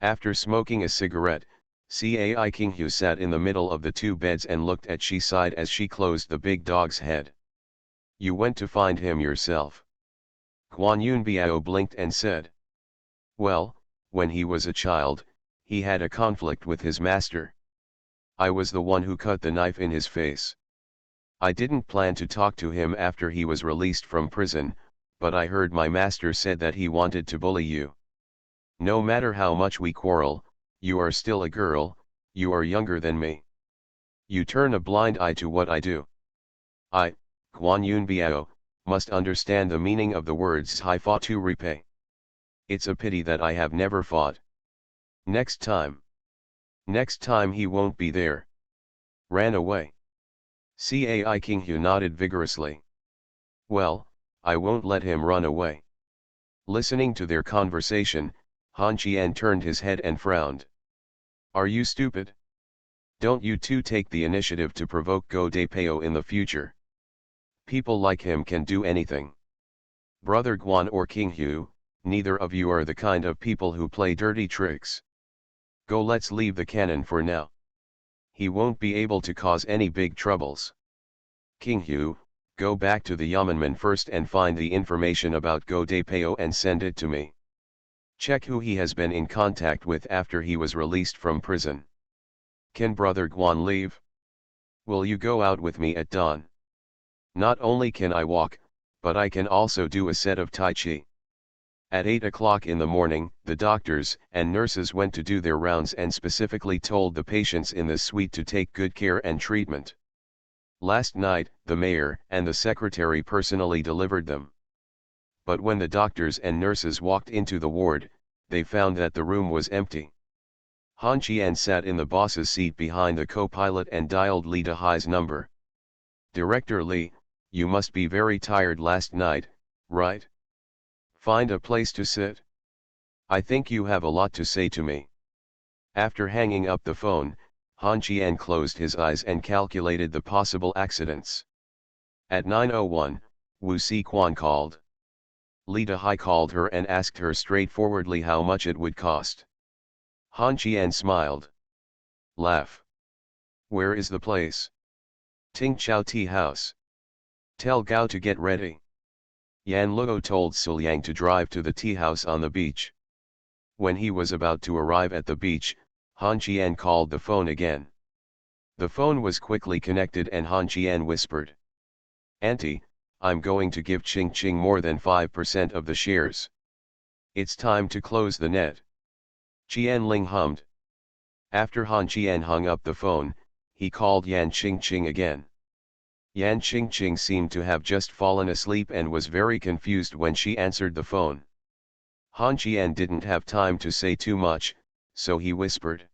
After smoking a cigarette, Cai King Hu sat in the middle of the 2 beds and looked at Shi side as she closed the big dog's head. "You went to find him yourself?" Guan Yunbiao blinked and said. "Well, when he was a child, he had a conflict with his master. I was the one who cut the knife in his face. I didn't plan to talk to him after he was released from prison, but I heard my master said that he wanted to bully you. No matter how much we quarrel, you are still a girl, you are younger than me. You turn a blind eye to what I do. I, Guan Yunbiao, must understand the meaning of the words Hai fought to repay. It's a pity that I have never fought. Next time he won't be there." "Ran away?" Cai King Hu nodded vigorously. "Well, I won't let him run away." Listening to their conversation, Han Qian turned his head and frowned. "Are you stupid? Don't you two take the initiative to provoke Go Depeo in the future. People like him can do anything. Brother Guan or King Hu, neither of you are the kind of people who play dirty tricks. Go, let's leave the cannon for now. He won't be able to cause any big troubles. King Hu, go back to the Yamanman first and find the information about Go Depeo and send it to me. Check who he has been in contact with after he was released from prison. Can Brother Guan leave? Will you go out with me at dawn? Not only can I walk, but I can also do a set of Tai Chi. At 8 o'clock in the morning, the doctors and nurses went to do their rounds and specifically told the patients in the suite to take good care and treatment. Last night, the mayor and the secretary personally delivered them. But when the doctors and nurses walked into the ward, they found that the room was empty. Han Qian sat in the boss's seat behind the co-pilot and dialed Li Dehai's number. "Director Li, you must be very tired last night, right? Find a place to sit. I think you have a lot to say to me." After hanging up the phone, Han Qian closed his eyes and calculated the possible accidents. At 9:01, Wu Siquan called. Li Dehai called her and asked her straightforwardly how much it would cost. Han Qian smiled. "Laugh. Where is the place?" "Ting Chao Tea House. Tell Gao to get ready." Yan Luo told Suliang to drive to the tea house on the beach. When he was about to arrive at the beach, Han Qian called the phone again. The phone was quickly connected and Han Qian whispered, "Auntie, I'm going to give Ching Ching more than 5% of the shares. It's time to close the net." Qian Ling hummed. After Han Qian hung up the phone, he called Yan Ching Ching again. Yan Ching Ching seemed to have just fallen asleep and was very confused when she answered the phone. Han Qian didn't have time to say too much, so he whispered,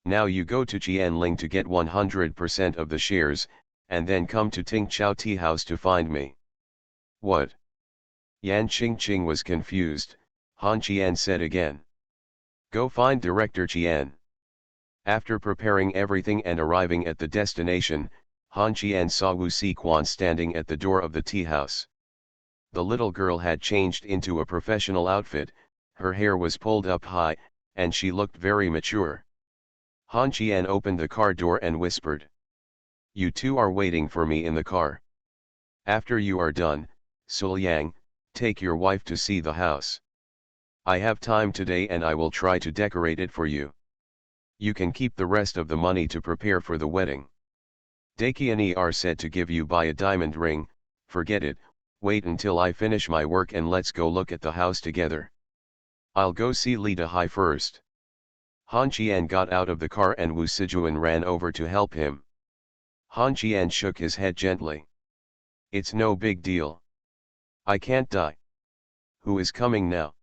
"Now you go to Qian Ling to get 100% of the shares, and then come to Ting Chao Tea House to find me." "What?" Yan Ching Ching was confused. Han Qian said again, "Go find Director Qian." After preparing everything and arriving at the destination, Han Qian saw Wu Siquan standing at the door of the tea house. The little girl had changed into a professional outfit, her hair was pulled up high, and she looked very mature. Han Qian opened the car door and whispered, "You two are waiting for me in the car. After you are done, Suliang, take your wife to see the house. I have time today and I will try to decorate it for you. You can keep the rest of the money to prepare for the wedding. Dakiani are said to give you buy a diamond ring, forget it, wait until I finish my work and let's go look at the house together. I'll go see Li Dehai first." Han Qian got out of the car and Wu Sijuan ran over to help him. Han Qian shook his head gently. "It's no big deal. I can't die." "Who is coming now?"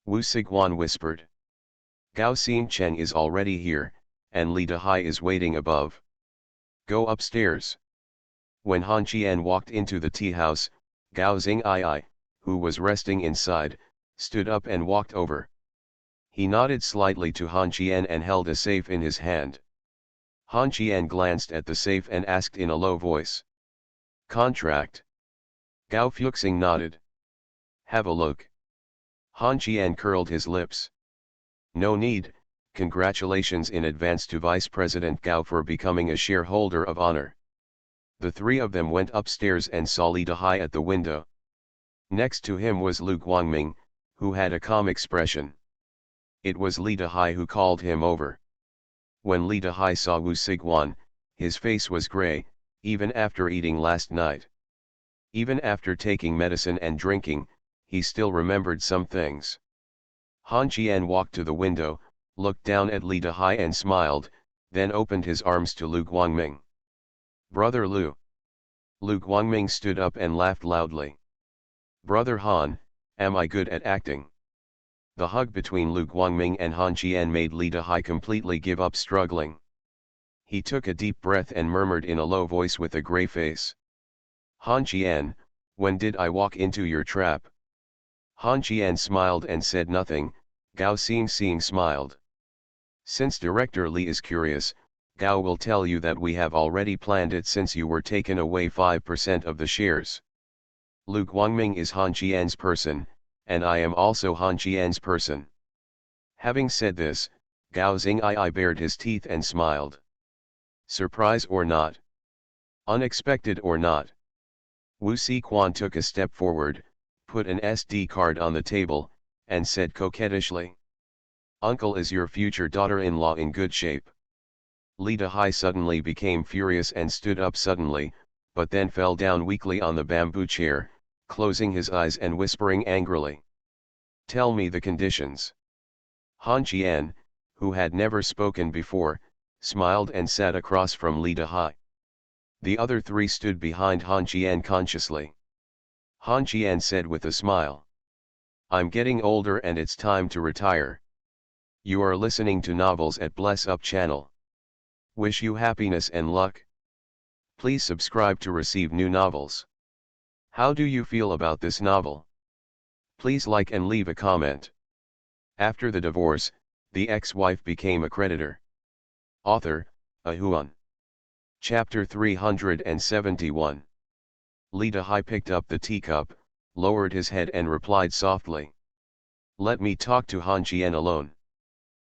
Wu Siguan whispered. "Gao Xingcheng is already here, and Li Dehai is waiting above. Go upstairs." When Han Qian walked into the tea house, Gao Xing'ai, who was resting inside, stood up and walked over. He nodded slightly to Han Qian and held a safe in his hand. Han Qian glanced at the safe and asked in a low voice, "Contract?" Gao Fuxing nodded. "Have a look." Han Qian curled his lips. "No need, congratulations in advance to Vice President Gao for becoming a shareholder of honor." The three of them went upstairs and saw Li Dehai at the window. Next to him was Lu Guangming, who had a calm expression. It was Li Dehai who called him over. When Li Dehai saw Wu Siguan, his face was gray, even after eating last night. Even after taking medicine and drinking, he still remembered some things. Han Qian walked to the window, looked down at Li Dehai and smiled, then opened his arms to Lu Guangming. "Brother Lu." Lu Guangming stood up and laughed loudly. "Brother Han, am I good at acting?" The hug between Lu Guangming and Han Qian made Li Dehai completely give up struggling. He took a deep breath and murmured in a low voice with a grey face, "Han Qian, when did I walk into your trap?" Han Qian smiled and said nothing. Gao Xing smiled. "Since Director Li is curious, Gao will tell you that we have already planned it since you were taken away 5% of the shares. Lu Guangming is Han Qian's person, and I am also Han Qian's person." Having said this, Gao Xing'ai bared his teeth and smiled. Surprise or not? Unexpected or not? Wu Siquan took a step forward, put an SD card on the table, and said coquettishly, "Uncle, is your future daughter-in-law in good shape?" Li Dehai suddenly became furious and stood up suddenly, but then fell down weakly on the bamboo chair, closing his eyes and whispering angrily, Tell me the conditions. Han Qian, who had never spoken before, smiled and sat across from Li Dehai. The other three stood behind Han Qian consciously. Han Qian said with a smile, "I'm getting older and it's time to retire. You are listening to novels at Bless Up channel. Wish you happiness and luck. Please subscribe to receive new novels. How do you feel about this novel? Please like and leave a comment." After the divorce, the ex-wife became a creditor. Author, Ahuan. Chapter 371. Li Dehai picked up the teacup, lowered his head and replied softly, "Let me talk to Han Qian alone."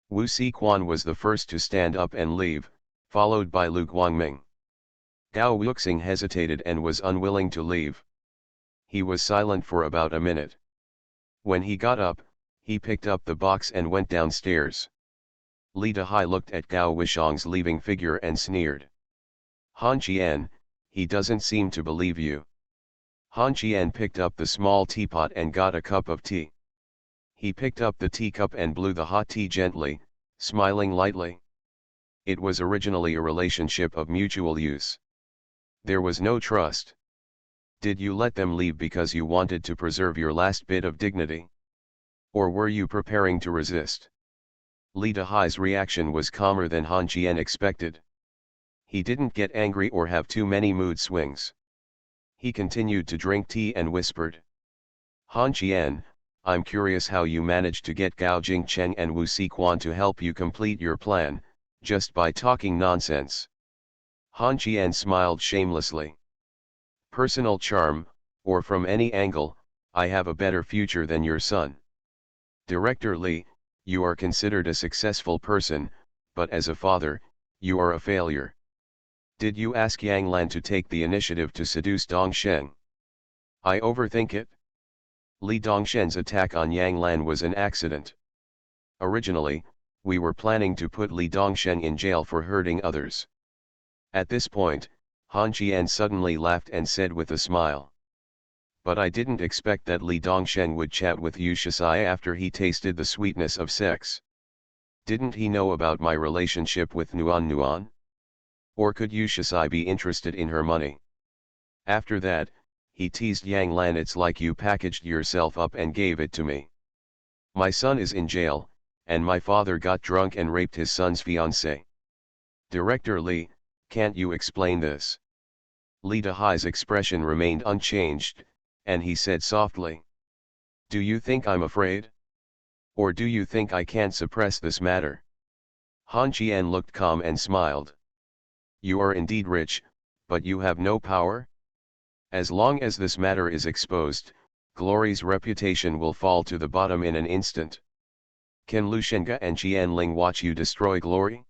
Wu Siquan was the first to stand up and leave, followed by Lu Guangming. Gao Wuxing hesitated and was unwilling to leave. He was silent for about a minute. When he got up, he picked up the box and went downstairs. Li Dehai looked at Gao Wushang's leaving figure and sneered. "Han Qian, he doesn't seem to believe you." Han Qian picked up the small teapot and got a cup of tea. He picked up the teacup and blew the hot tea gently, smiling lightly. It was originally a relationship of mutual use. There was no trust. Did you let them leave because you wanted to preserve your last bit of dignity? Or were you preparing to resist? Li Dehai's reaction was calmer than Han Qian expected. He didn't get angry or have too many mood swings. He continued to drink tea and whispered, "Han Qian, I'm curious how you managed to get Gao Jingcheng and Wu Siquan to help you complete your plan, just by talking nonsense." Han Qian smiled shamelessly. "Personal charm, or from any angle, I have a better future than your son. Director Li, you are considered a successful person, but as a father, you are a failure. Did you ask Yang Lan to take the initiative to seduce Dongsheng? I overthink it." Li Dongshen's attack on Yang Lan was an accident. Originally, we were planning to put Li Dongsheng in jail for hurting others. At this point, Han Qian suddenly laughed and said with a smile, "But I didn't expect that Li Dongsheng would chat with Yu Shisai after he tasted the sweetness of sex. Didn't he know about my relationship with Nuan Nuan? Or could Yu Shisai be interested in her money? After that, he teased Yang Lan. It's like you packaged yourself up and gave it to me. My son is in jail, and my father got drunk and raped his son's fiancée. Director Li, can't you explain this?" Li Dehai's expression remained unchanged, and he said softly, "Do you think I'm afraid? Or do you think I can't suppress this matter?" Han Qian looked calm and smiled. "You are indeed rich, but you have no power? As long as this matter is exposed, Glory's reputation will fall to the bottom in an instant. Can Lu Shenga and Qianling watch you destroy Glory?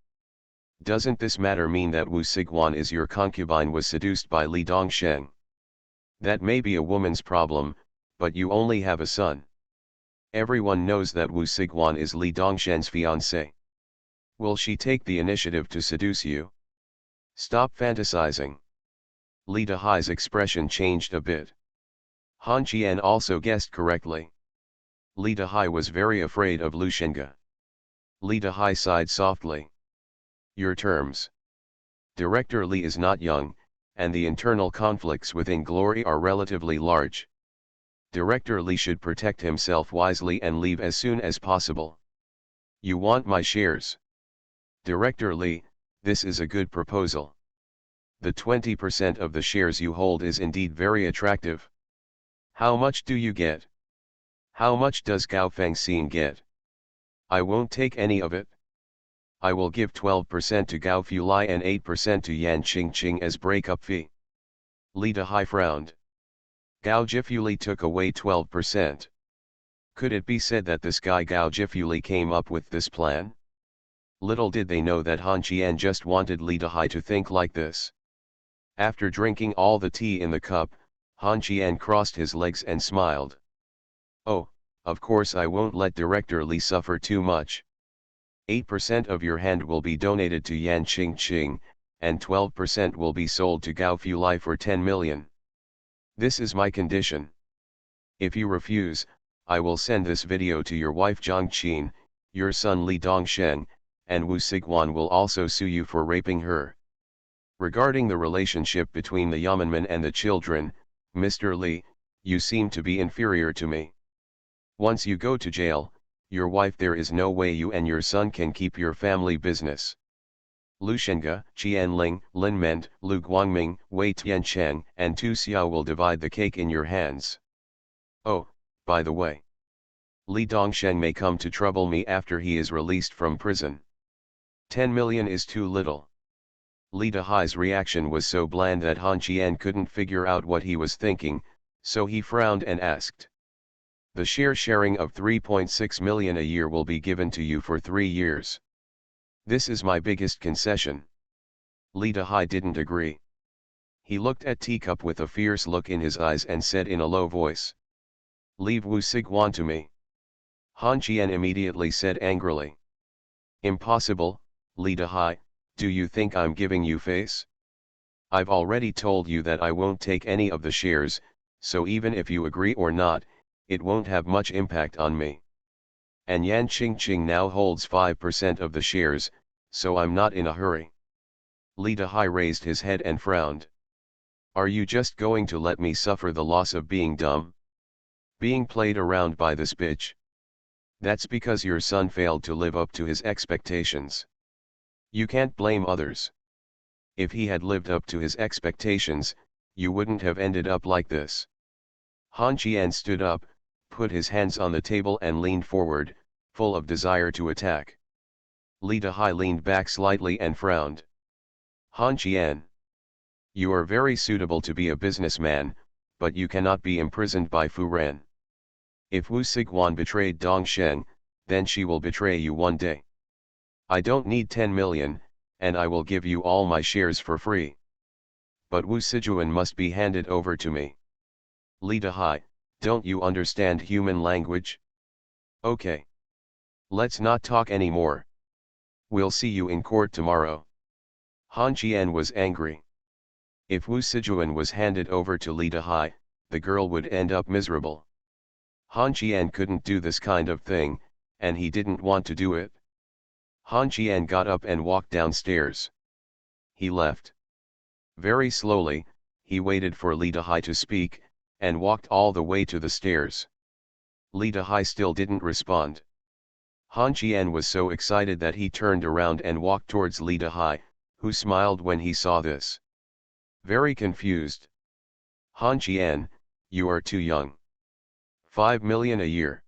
Doesn't this matter mean that Wu Siquan is your concubine was seduced by Li Dongsheng? That may be a woman's problem, but you only have a son. Everyone knows that Wu Siquan is Li Dongsheng's fiancé. Will she take the initiative to seduce you? Stop fantasizing." Li Dehai's expression changed a bit. Han Qian also guessed correctly. Li Dehai was very afraid of Lu Shenga. Li Dehai sighed softly. "Your terms. Director Li is not young, and the internal conflicts within Glory are relatively large. Director Li should protect himself wisely and leave as soon as possible. You want my shares? Director Li, this is a good proposal. The 20% of the shares you hold is indeed very attractive. How much do you get? How much does Gao Fengxian get? I won't take any of it. I will give 12% to Gao Fulai and 8% to Yan Qingqing as breakup fee." Li Dehai frowned. Gao Jifuli took away 12%. Could it be said that this guy Gao Jifuli came up with this plan? Little did they know that Han Qian just wanted Li Dehai to think like this. After drinking all the tea in the cup, Han Qian crossed his legs and smiled. "Oh, of course I won't let Director Li suffer too much. 8% of your hand will be donated to Yan Qingqing, and 12% will be sold to Gao Fulai for 10 million. This is my condition. If you refuse, I will send this video to your wife Zhang Qin, your son Li Dongsheng, and Wu Siguan will also sue you for raping her. Regarding the relationship between the Yamanman and the children, Mr. Li, you seem to be inferior to me. Once you go to jail, your wife, there is no way you and your son can keep your family business. Lu Shenga, Qianling, Lin Ment, Lu Guangming, Wei Tiancheng, and Tu Xiao will divide the cake in your hands. Oh, by the way, Li Dongsheng may come to trouble me after he is released from prison. 10 million is too little. Li Dahai's reaction was so bland that Han Qian couldn't figure out what he was thinking, so he frowned and asked. The share sharing of 3.6 million a year will be given to you for 3 years. This is my biggest concession. Li Dahai didn't agree. He looked at Teacup with a fierce look in his eyes and said in a low voice. Leave Wu Siguan to me. Han Qian immediately said angrily. Impossible, Li Dahai, do you think I'm giving you face? I've already told you that I won't take any of the shares, so even if you agree or not, it won't have much impact on me. And Yan Qingqing now holds 5% of the shares, so I'm not in a hurry. Li Dahai raised his head and frowned. Are you just going to let me suffer the loss of being dumb? Being played around by this bitch? That's because your son failed to live up to his expectations. You can't blame others. If he had lived up to his expectations, you wouldn't have ended up like this. Han Qian stood up, put his hands on the table and leaned forward, full of desire to attack. Li Dahai leaned back slightly and frowned. Han Qian. You are very suitable to be a businessman, but you cannot be imprisoned by Fu Ren. If Wu Siguan betrayed Dongsheng, then she will betray you one day. I don't need 10 million, and I will give you all my shares for free. But Wu Sijuan must be handed over to me. Li Dahai, don't you understand human language? Okay. Let's not talk anymore. We'll see you in court tomorrow. Han Qian was angry. If Wu Sijuan was handed over to Li Dahai, the girl would end up miserable. Han Qian couldn't do this kind of thing, and he didn't want to do it. Han Qian got up and walked downstairs. He left. Very slowly, he waited for Li Dahai to speak, and walked all the way to the stairs. Li Dahai still didn't respond. Han Qian was so excited that he turned around and walked towards Li Dahai, who smiled when he saw this. Very confused. Han Qian, you are too young. 5 million a year.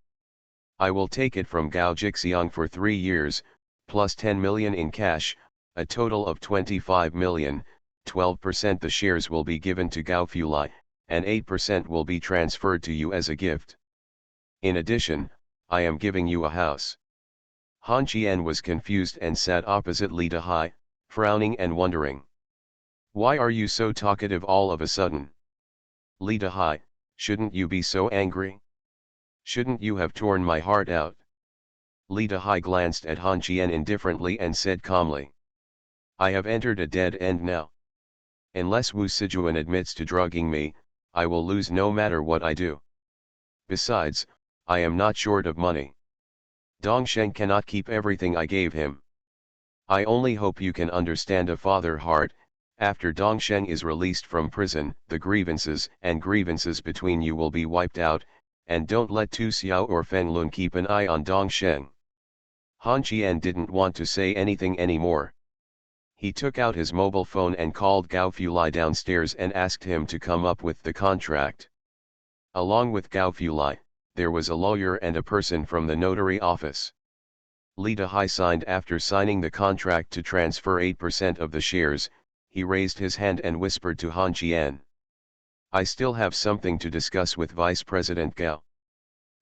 I will take it from Gao Jixiang for 3 years, plus 10 million in cash, a total of 25 million, 12% the shares will be given to Gao Fulai, and 8% will be transferred to you as a gift. In addition, I am giving you a house. Han Qian was confused and sat opposite Li Dahai, frowning and wondering. Why are you so talkative all of a sudden? Li Dahai, shouldn't you be so angry? Shouldn't you have torn my heart out? Li Dahai glanced at Han Qian indifferently and said calmly. I have entered a dead end now. Unless Wu Sijuan admits to drugging me, I will lose no matter what I do. Besides, I am not short of money. Dongsheng cannot keep everything I gave him. I only hope you can understand a father heart. After Dongsheng is released from prison, the grievances between you will be wiped out, and don't let Tu Xiao or Feng Lun keep an eye on Dongsheng. Han Qian didn't want to say anything anymore. He took out his mobile phone and called Gao Fulai downstairs and asked him to come up with the contract. Along with Gao Fulai, there was a lawyer and a person from the notary office. Li Dahai signed. After signing the contract to transfer 8% of the shares, he raised his hand and whispered to Han Qian. I still have something to discuss with Vice President Gao.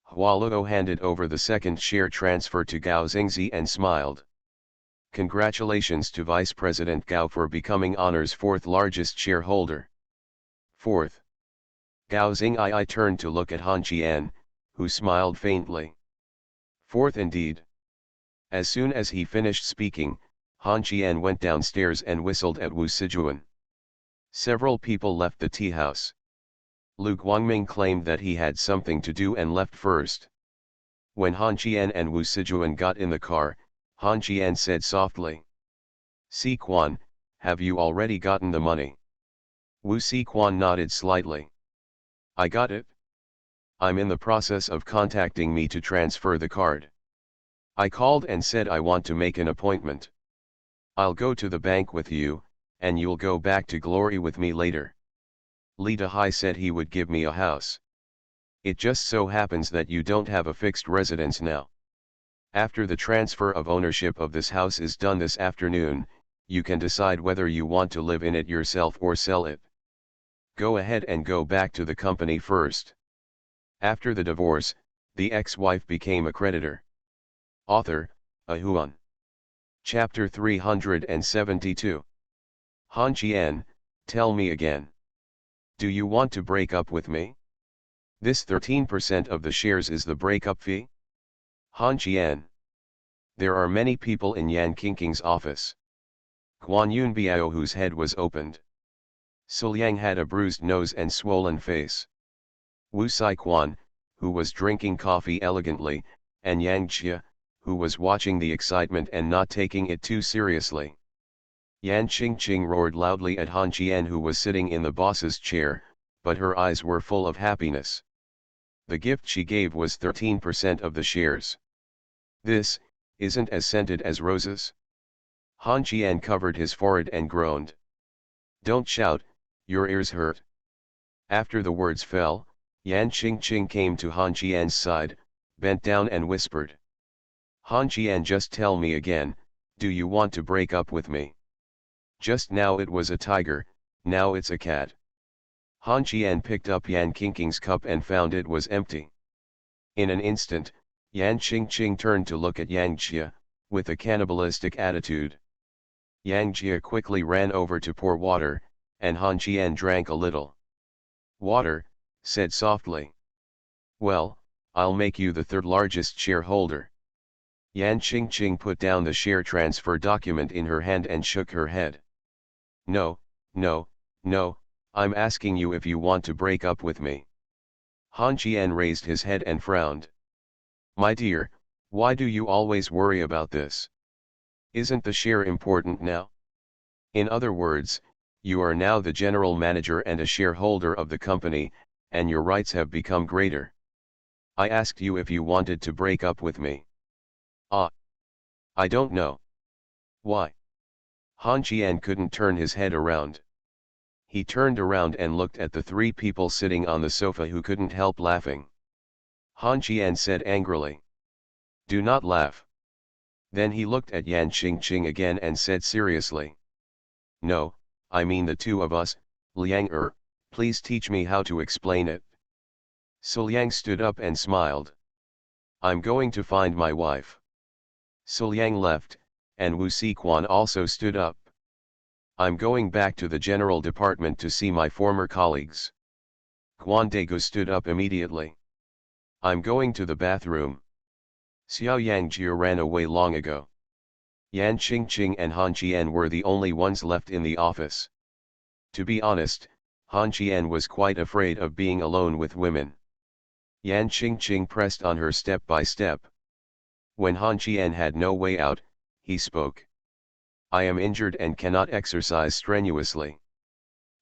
Hua Luo handed over the second share transfer to Gao Xingzi and smiled. Congratulations to Vice President Gao for becoming Honor's 4th largest shareholder. 4th. Gao Xingzi turned to look at Han Qian, who smiled faintly. 4th indeed. As soon as he finished speaking, Han Qian went downstairs and whistled at Wu Sijuan. Several people left the tea house. Lu Guangming claimed that he had something to do and left first. When Han Qian and Wu Sijuan got in the car, Han Qian said softly, "Si Quan, have you already gotten the money?" Wu Si Quan nodded slightly. "I got it. I'm in the process of contacting me to transfer the card. I called and said I want to make an appointment. I'll go to the bank with you, and you'll go back to Glory with me later. Li Dehai said he would give me a house. It just so happens that you don't have a fixed residence now. After the transfer of ownership of this house is done this afternoon, you can decide whether you want to live in it yourself or sell it. Go ahead and go back to the company first." After the divorce, the ex-wife became a creditor. Author, A Huan. Chapter 372. Han Qian, tell me again. Do you want to break up with me? This 13% of the shares is the breakup fee? Han Qian. There are many people in Yan Qingqing's office. Guan Yunbiao, whose head was opened. Suliang had a bruised nose and swollen face. Wu Siquan, who was drinking coffee elegantly, and Yang Jia, who was watching the excitement and not taking it too seriously. Yan Qingqing roared loudly at Han Qian, who was sitting in the boss's chair, but her eyes were full of happiness. The gift she gave was 13% of the shares. This isn't as scented as roses. Han Qian covered his forehead and groaned. Don't shout, your ears hurt. After the words fell, Yan Qingqing came to Han Qian's side, bent down and whispered. Han Qian, just tell me again, do you want to break up with me? Just now it was a tiger, now it's a cat. Han Qian picked up Yan Qingqing's cup and found it was empty. In an instant, Yan Qingqing turned to look at Yang Jia, with a cannibalistic attitude. Yang Jia quickly ran over to pour water, and Han Qian drank a little. Water, said softly. Well, I'll make you the third largest shareholder. Yan Qingqing put down the share transfer document in her hand and shook her head. No, no, no, I'm asking you if you want to break up with me. Han Qian raised his head and frowned. My dear, why do you always worry about this? Isn't the share important now? In other words, you are now the general manager and a shareholder of the company, and your rights have become greater. I asked you if you wanted to break up with me. Ah. I don't know. Why? Han Qian couldn't turn his head around. He turned around and looked at the three people sitting on the sofa who couldn't help laughing. Han Qian said angrily. Do not laugh. Then he looked at Yan Qingqing again and said seriously. No, I mean the two of us, Liang please teach me how to explain it. Suliang stood up and smiled. I'm going to find my wife. Suliang left, and Wu Siquan also stood up. I'm going back to the general department to see my former colleagues. Guan Degu stood up immediately. I'm going to the bathroom. Xiao Yangjie ran away long ago. Yan Qingqing and Han Qian were the only ones left in the office. To be honest, Han Qian was quite afraid of being alone with women. Yan Qingqing pressed on her step by step. When Han Qian had no way out, he spoke. I am injured and cannot exercise strenuously.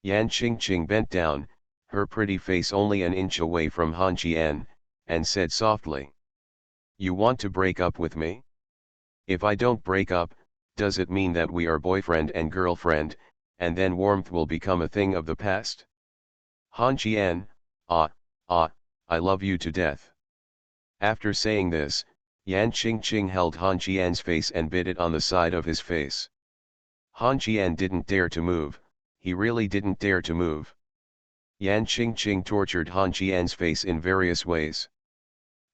Yan Qingqing bent down, her pretty face only an inch away from Han Qian, and said softly. You want to break up with me? If I don't break up, does it mean that we are boyfriend and girlfriend, and then warmth will become a thing of the past? Han Qian, I love you to death. After saying this, Yan Qingqing held Han Qian's face and bit it on the side of his face. Han Qian didn't dare to move, he really didn't dare to move. Yan Qingqing tortured Han Qian's face in various ways.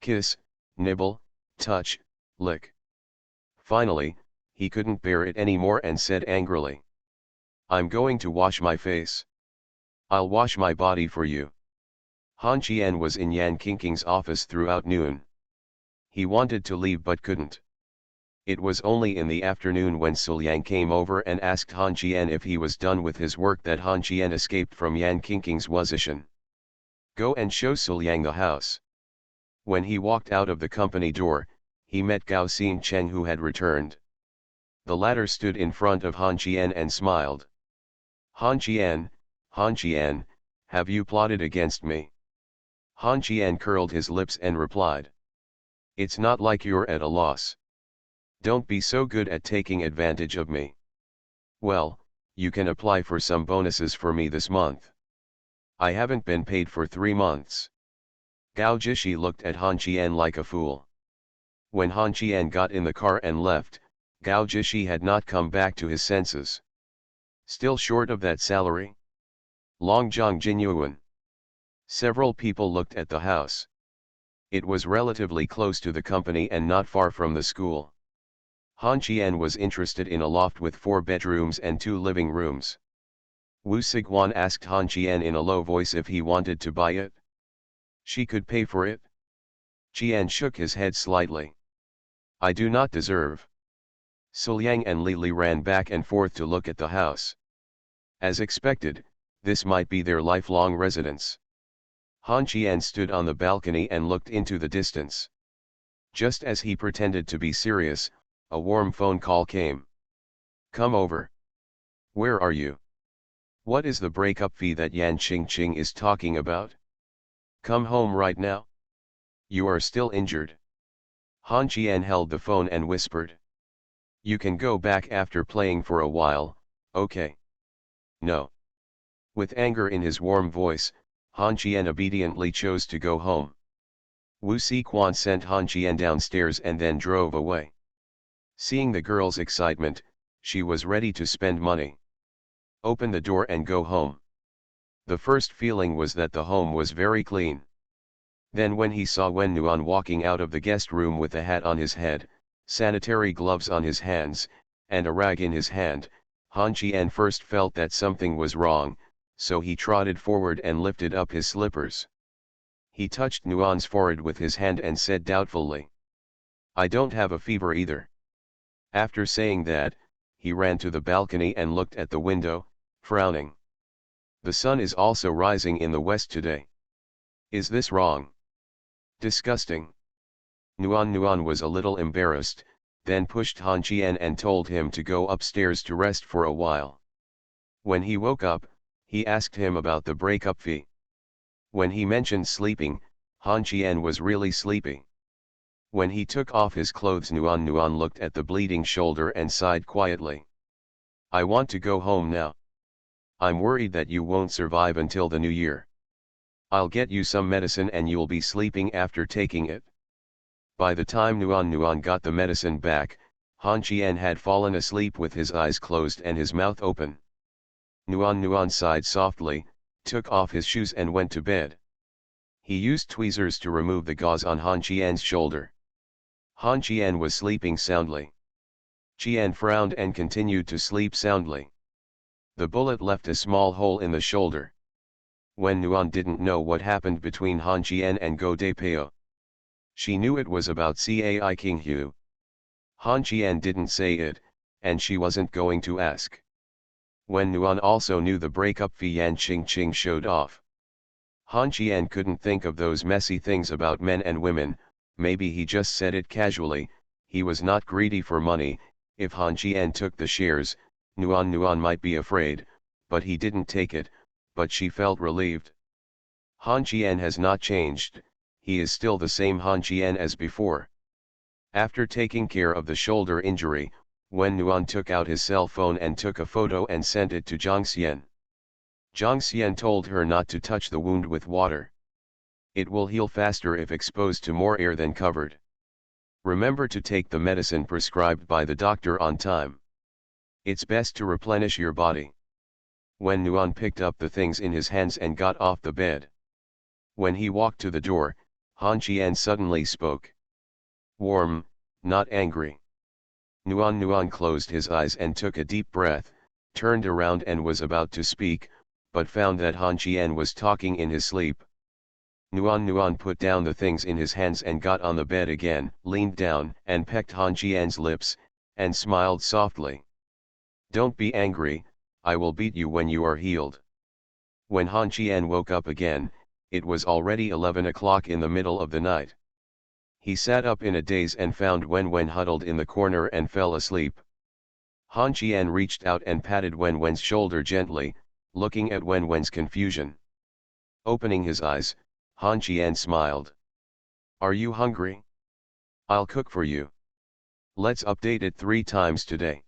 Kiss, nibble, touch, lick. Finally, he couldn't bear it anymore and said angrily. I'm going to wash my face. I'll wash my body for you. Han Qian was in Yan Qingqing's office throughout noon. He wanted to leave but couldn't. It was only in the afternoon when Suliang came over and asked Han Qian if he was done with his work that Han Qian escaped from Yan Qingqing's position. Go and show Suliang the house. When he walked out of the company door, he met Gao Xingcheng who had returned. The latter stood in front of Han Qian and smiled. Han Qian, have you plotted against me? Han Qian curled his lips and replied. It's not like you're at a loss. Don't be so good at taking advantage of me. Well, you can apply for some bonuses for me this month. I haven't been paid for 3 months. Gao Jishi looked at Han Qian like a fool. When Han Qian got in the car and left, Gao Jishi had not come back to his senses. Still short of that salary? Longjiang Jinyuan. Several people looked at the house. It was relatively close to the company and not far from the school. Han Qian was interested in a loft with 4 bedrooms and 2 living rooms. Wu Siguan asked Han Qian in a low voice if he wanted to buy it. She could pay for it. Qian shook his head slightly. I do not deserve. Suliang and Li Li ran back and forth to look at the house. As expected, this might be their lifelong residence. Han Qian stood on the balcony and looked into the distance. Just as he pretended to be serious, a warm phone call came. Come over. Where are you? What is the breakup fee that Yan Qingqing is talking about? Come home right now. You are still injured. Han Qian held the phone and whispered. You can go back after playing for a while, okay? No. With anger in his warm voice, Han Qian obediently chose to go home. Wu Siquan sent Han Qian downstairs and then drove away. Seeing the girl's excitement, she was ready to spend money. Open the door and go home. The first feeling was that the home was very clean. Then when he saw Wen Nuan walking out of the guest room with a hat on his head, sanitary gloves on his hands, and a rag in his hand, Han Qian first felt that something was wrong, so he trotted forward and lifted up his slippers. He touched Nuan's forehead with his hand and said doubtfully. I don't have a fever either. After saying that, he ran to the balcony and looked at the window, frowning. The sun is also rising in the west today. Is this wrong? Disgusting. Nuan was a little embarrassed, then pushed Han Qian and told him to go upstairs to rest for a while. When he woke up, he asked him about the breakup fee. When he mentioned sleeping, Han Qian was really sleepy. When he took off his clothes, Nuan looked at the bleeding shoulder and sighed quietly. I want to go home now. I'm worried that you won't survive until the new year. I'll get you some medicine and you'll be sleeping after taking it. By the time Nuan got the medicine back, Han Qian had fallen asleep with his eyes closed and his mouth open. Nuan sighed softly, took off his shoes and went to bed. He used tweezers to remove the gauze on Han Qian's shoulder. Han Qian was sleeping soundly. Qian frowned and continued to sleep soundly. The bullet left a small hole in the shoulder. When Nuan didn't know what happened between Han Qian and Go Depeo. She knew it was about Cai King Hu. Han Qian didn't say it, and she wasn't going to ask. When Nuan also knew the breakup fee, Yan Qingqing showed off. Han Qian couldn't think of those messy things about men and women, maybe he just said it casually. He was not greedy for money. If Han Qian took the shares, Nuan might be afraid, but he didn't take it, but she felt relieved. Han Qian has not changed, he is still the same Han Qian as before. After taking care of the shoulder injury, Wen Nuan took out his cell phone and took a photo and sent it to Zhang Xian. Zhang Xian told her not to touch the wound with water. It will heal faster if exposed to more air than covered. Remember to take the medicine prescribed by the doctor on time. It's best to replenish your body. Wen Nuan picked up the things in his hands and got off the bed. When he walked to the door, Han Qian suddenly spoke. Warm, not angry. Nuan closed his eyes and took a deep breath, turned around and was about to speak, but found that Han Qian was talking in his sleep. Nuan put down the things in his hands and got on the bed again, leaned down and pecked Han Qian's lips, and smiled softly. Don't be angry, I will beat you when you are healed. When Han Qian woke up again, It was already 11 o'clock in the middle of the night. He sat up in a daze and found Wenwen huddled in the corner and fell asleep. Han Qian reached out and patted Wenwen's shoulder gently, looking at Wenwen's confusion. Opening his eyes, Han Qian smiled. "Are you hungry? I'll cook for you. Let's update it 3 times today."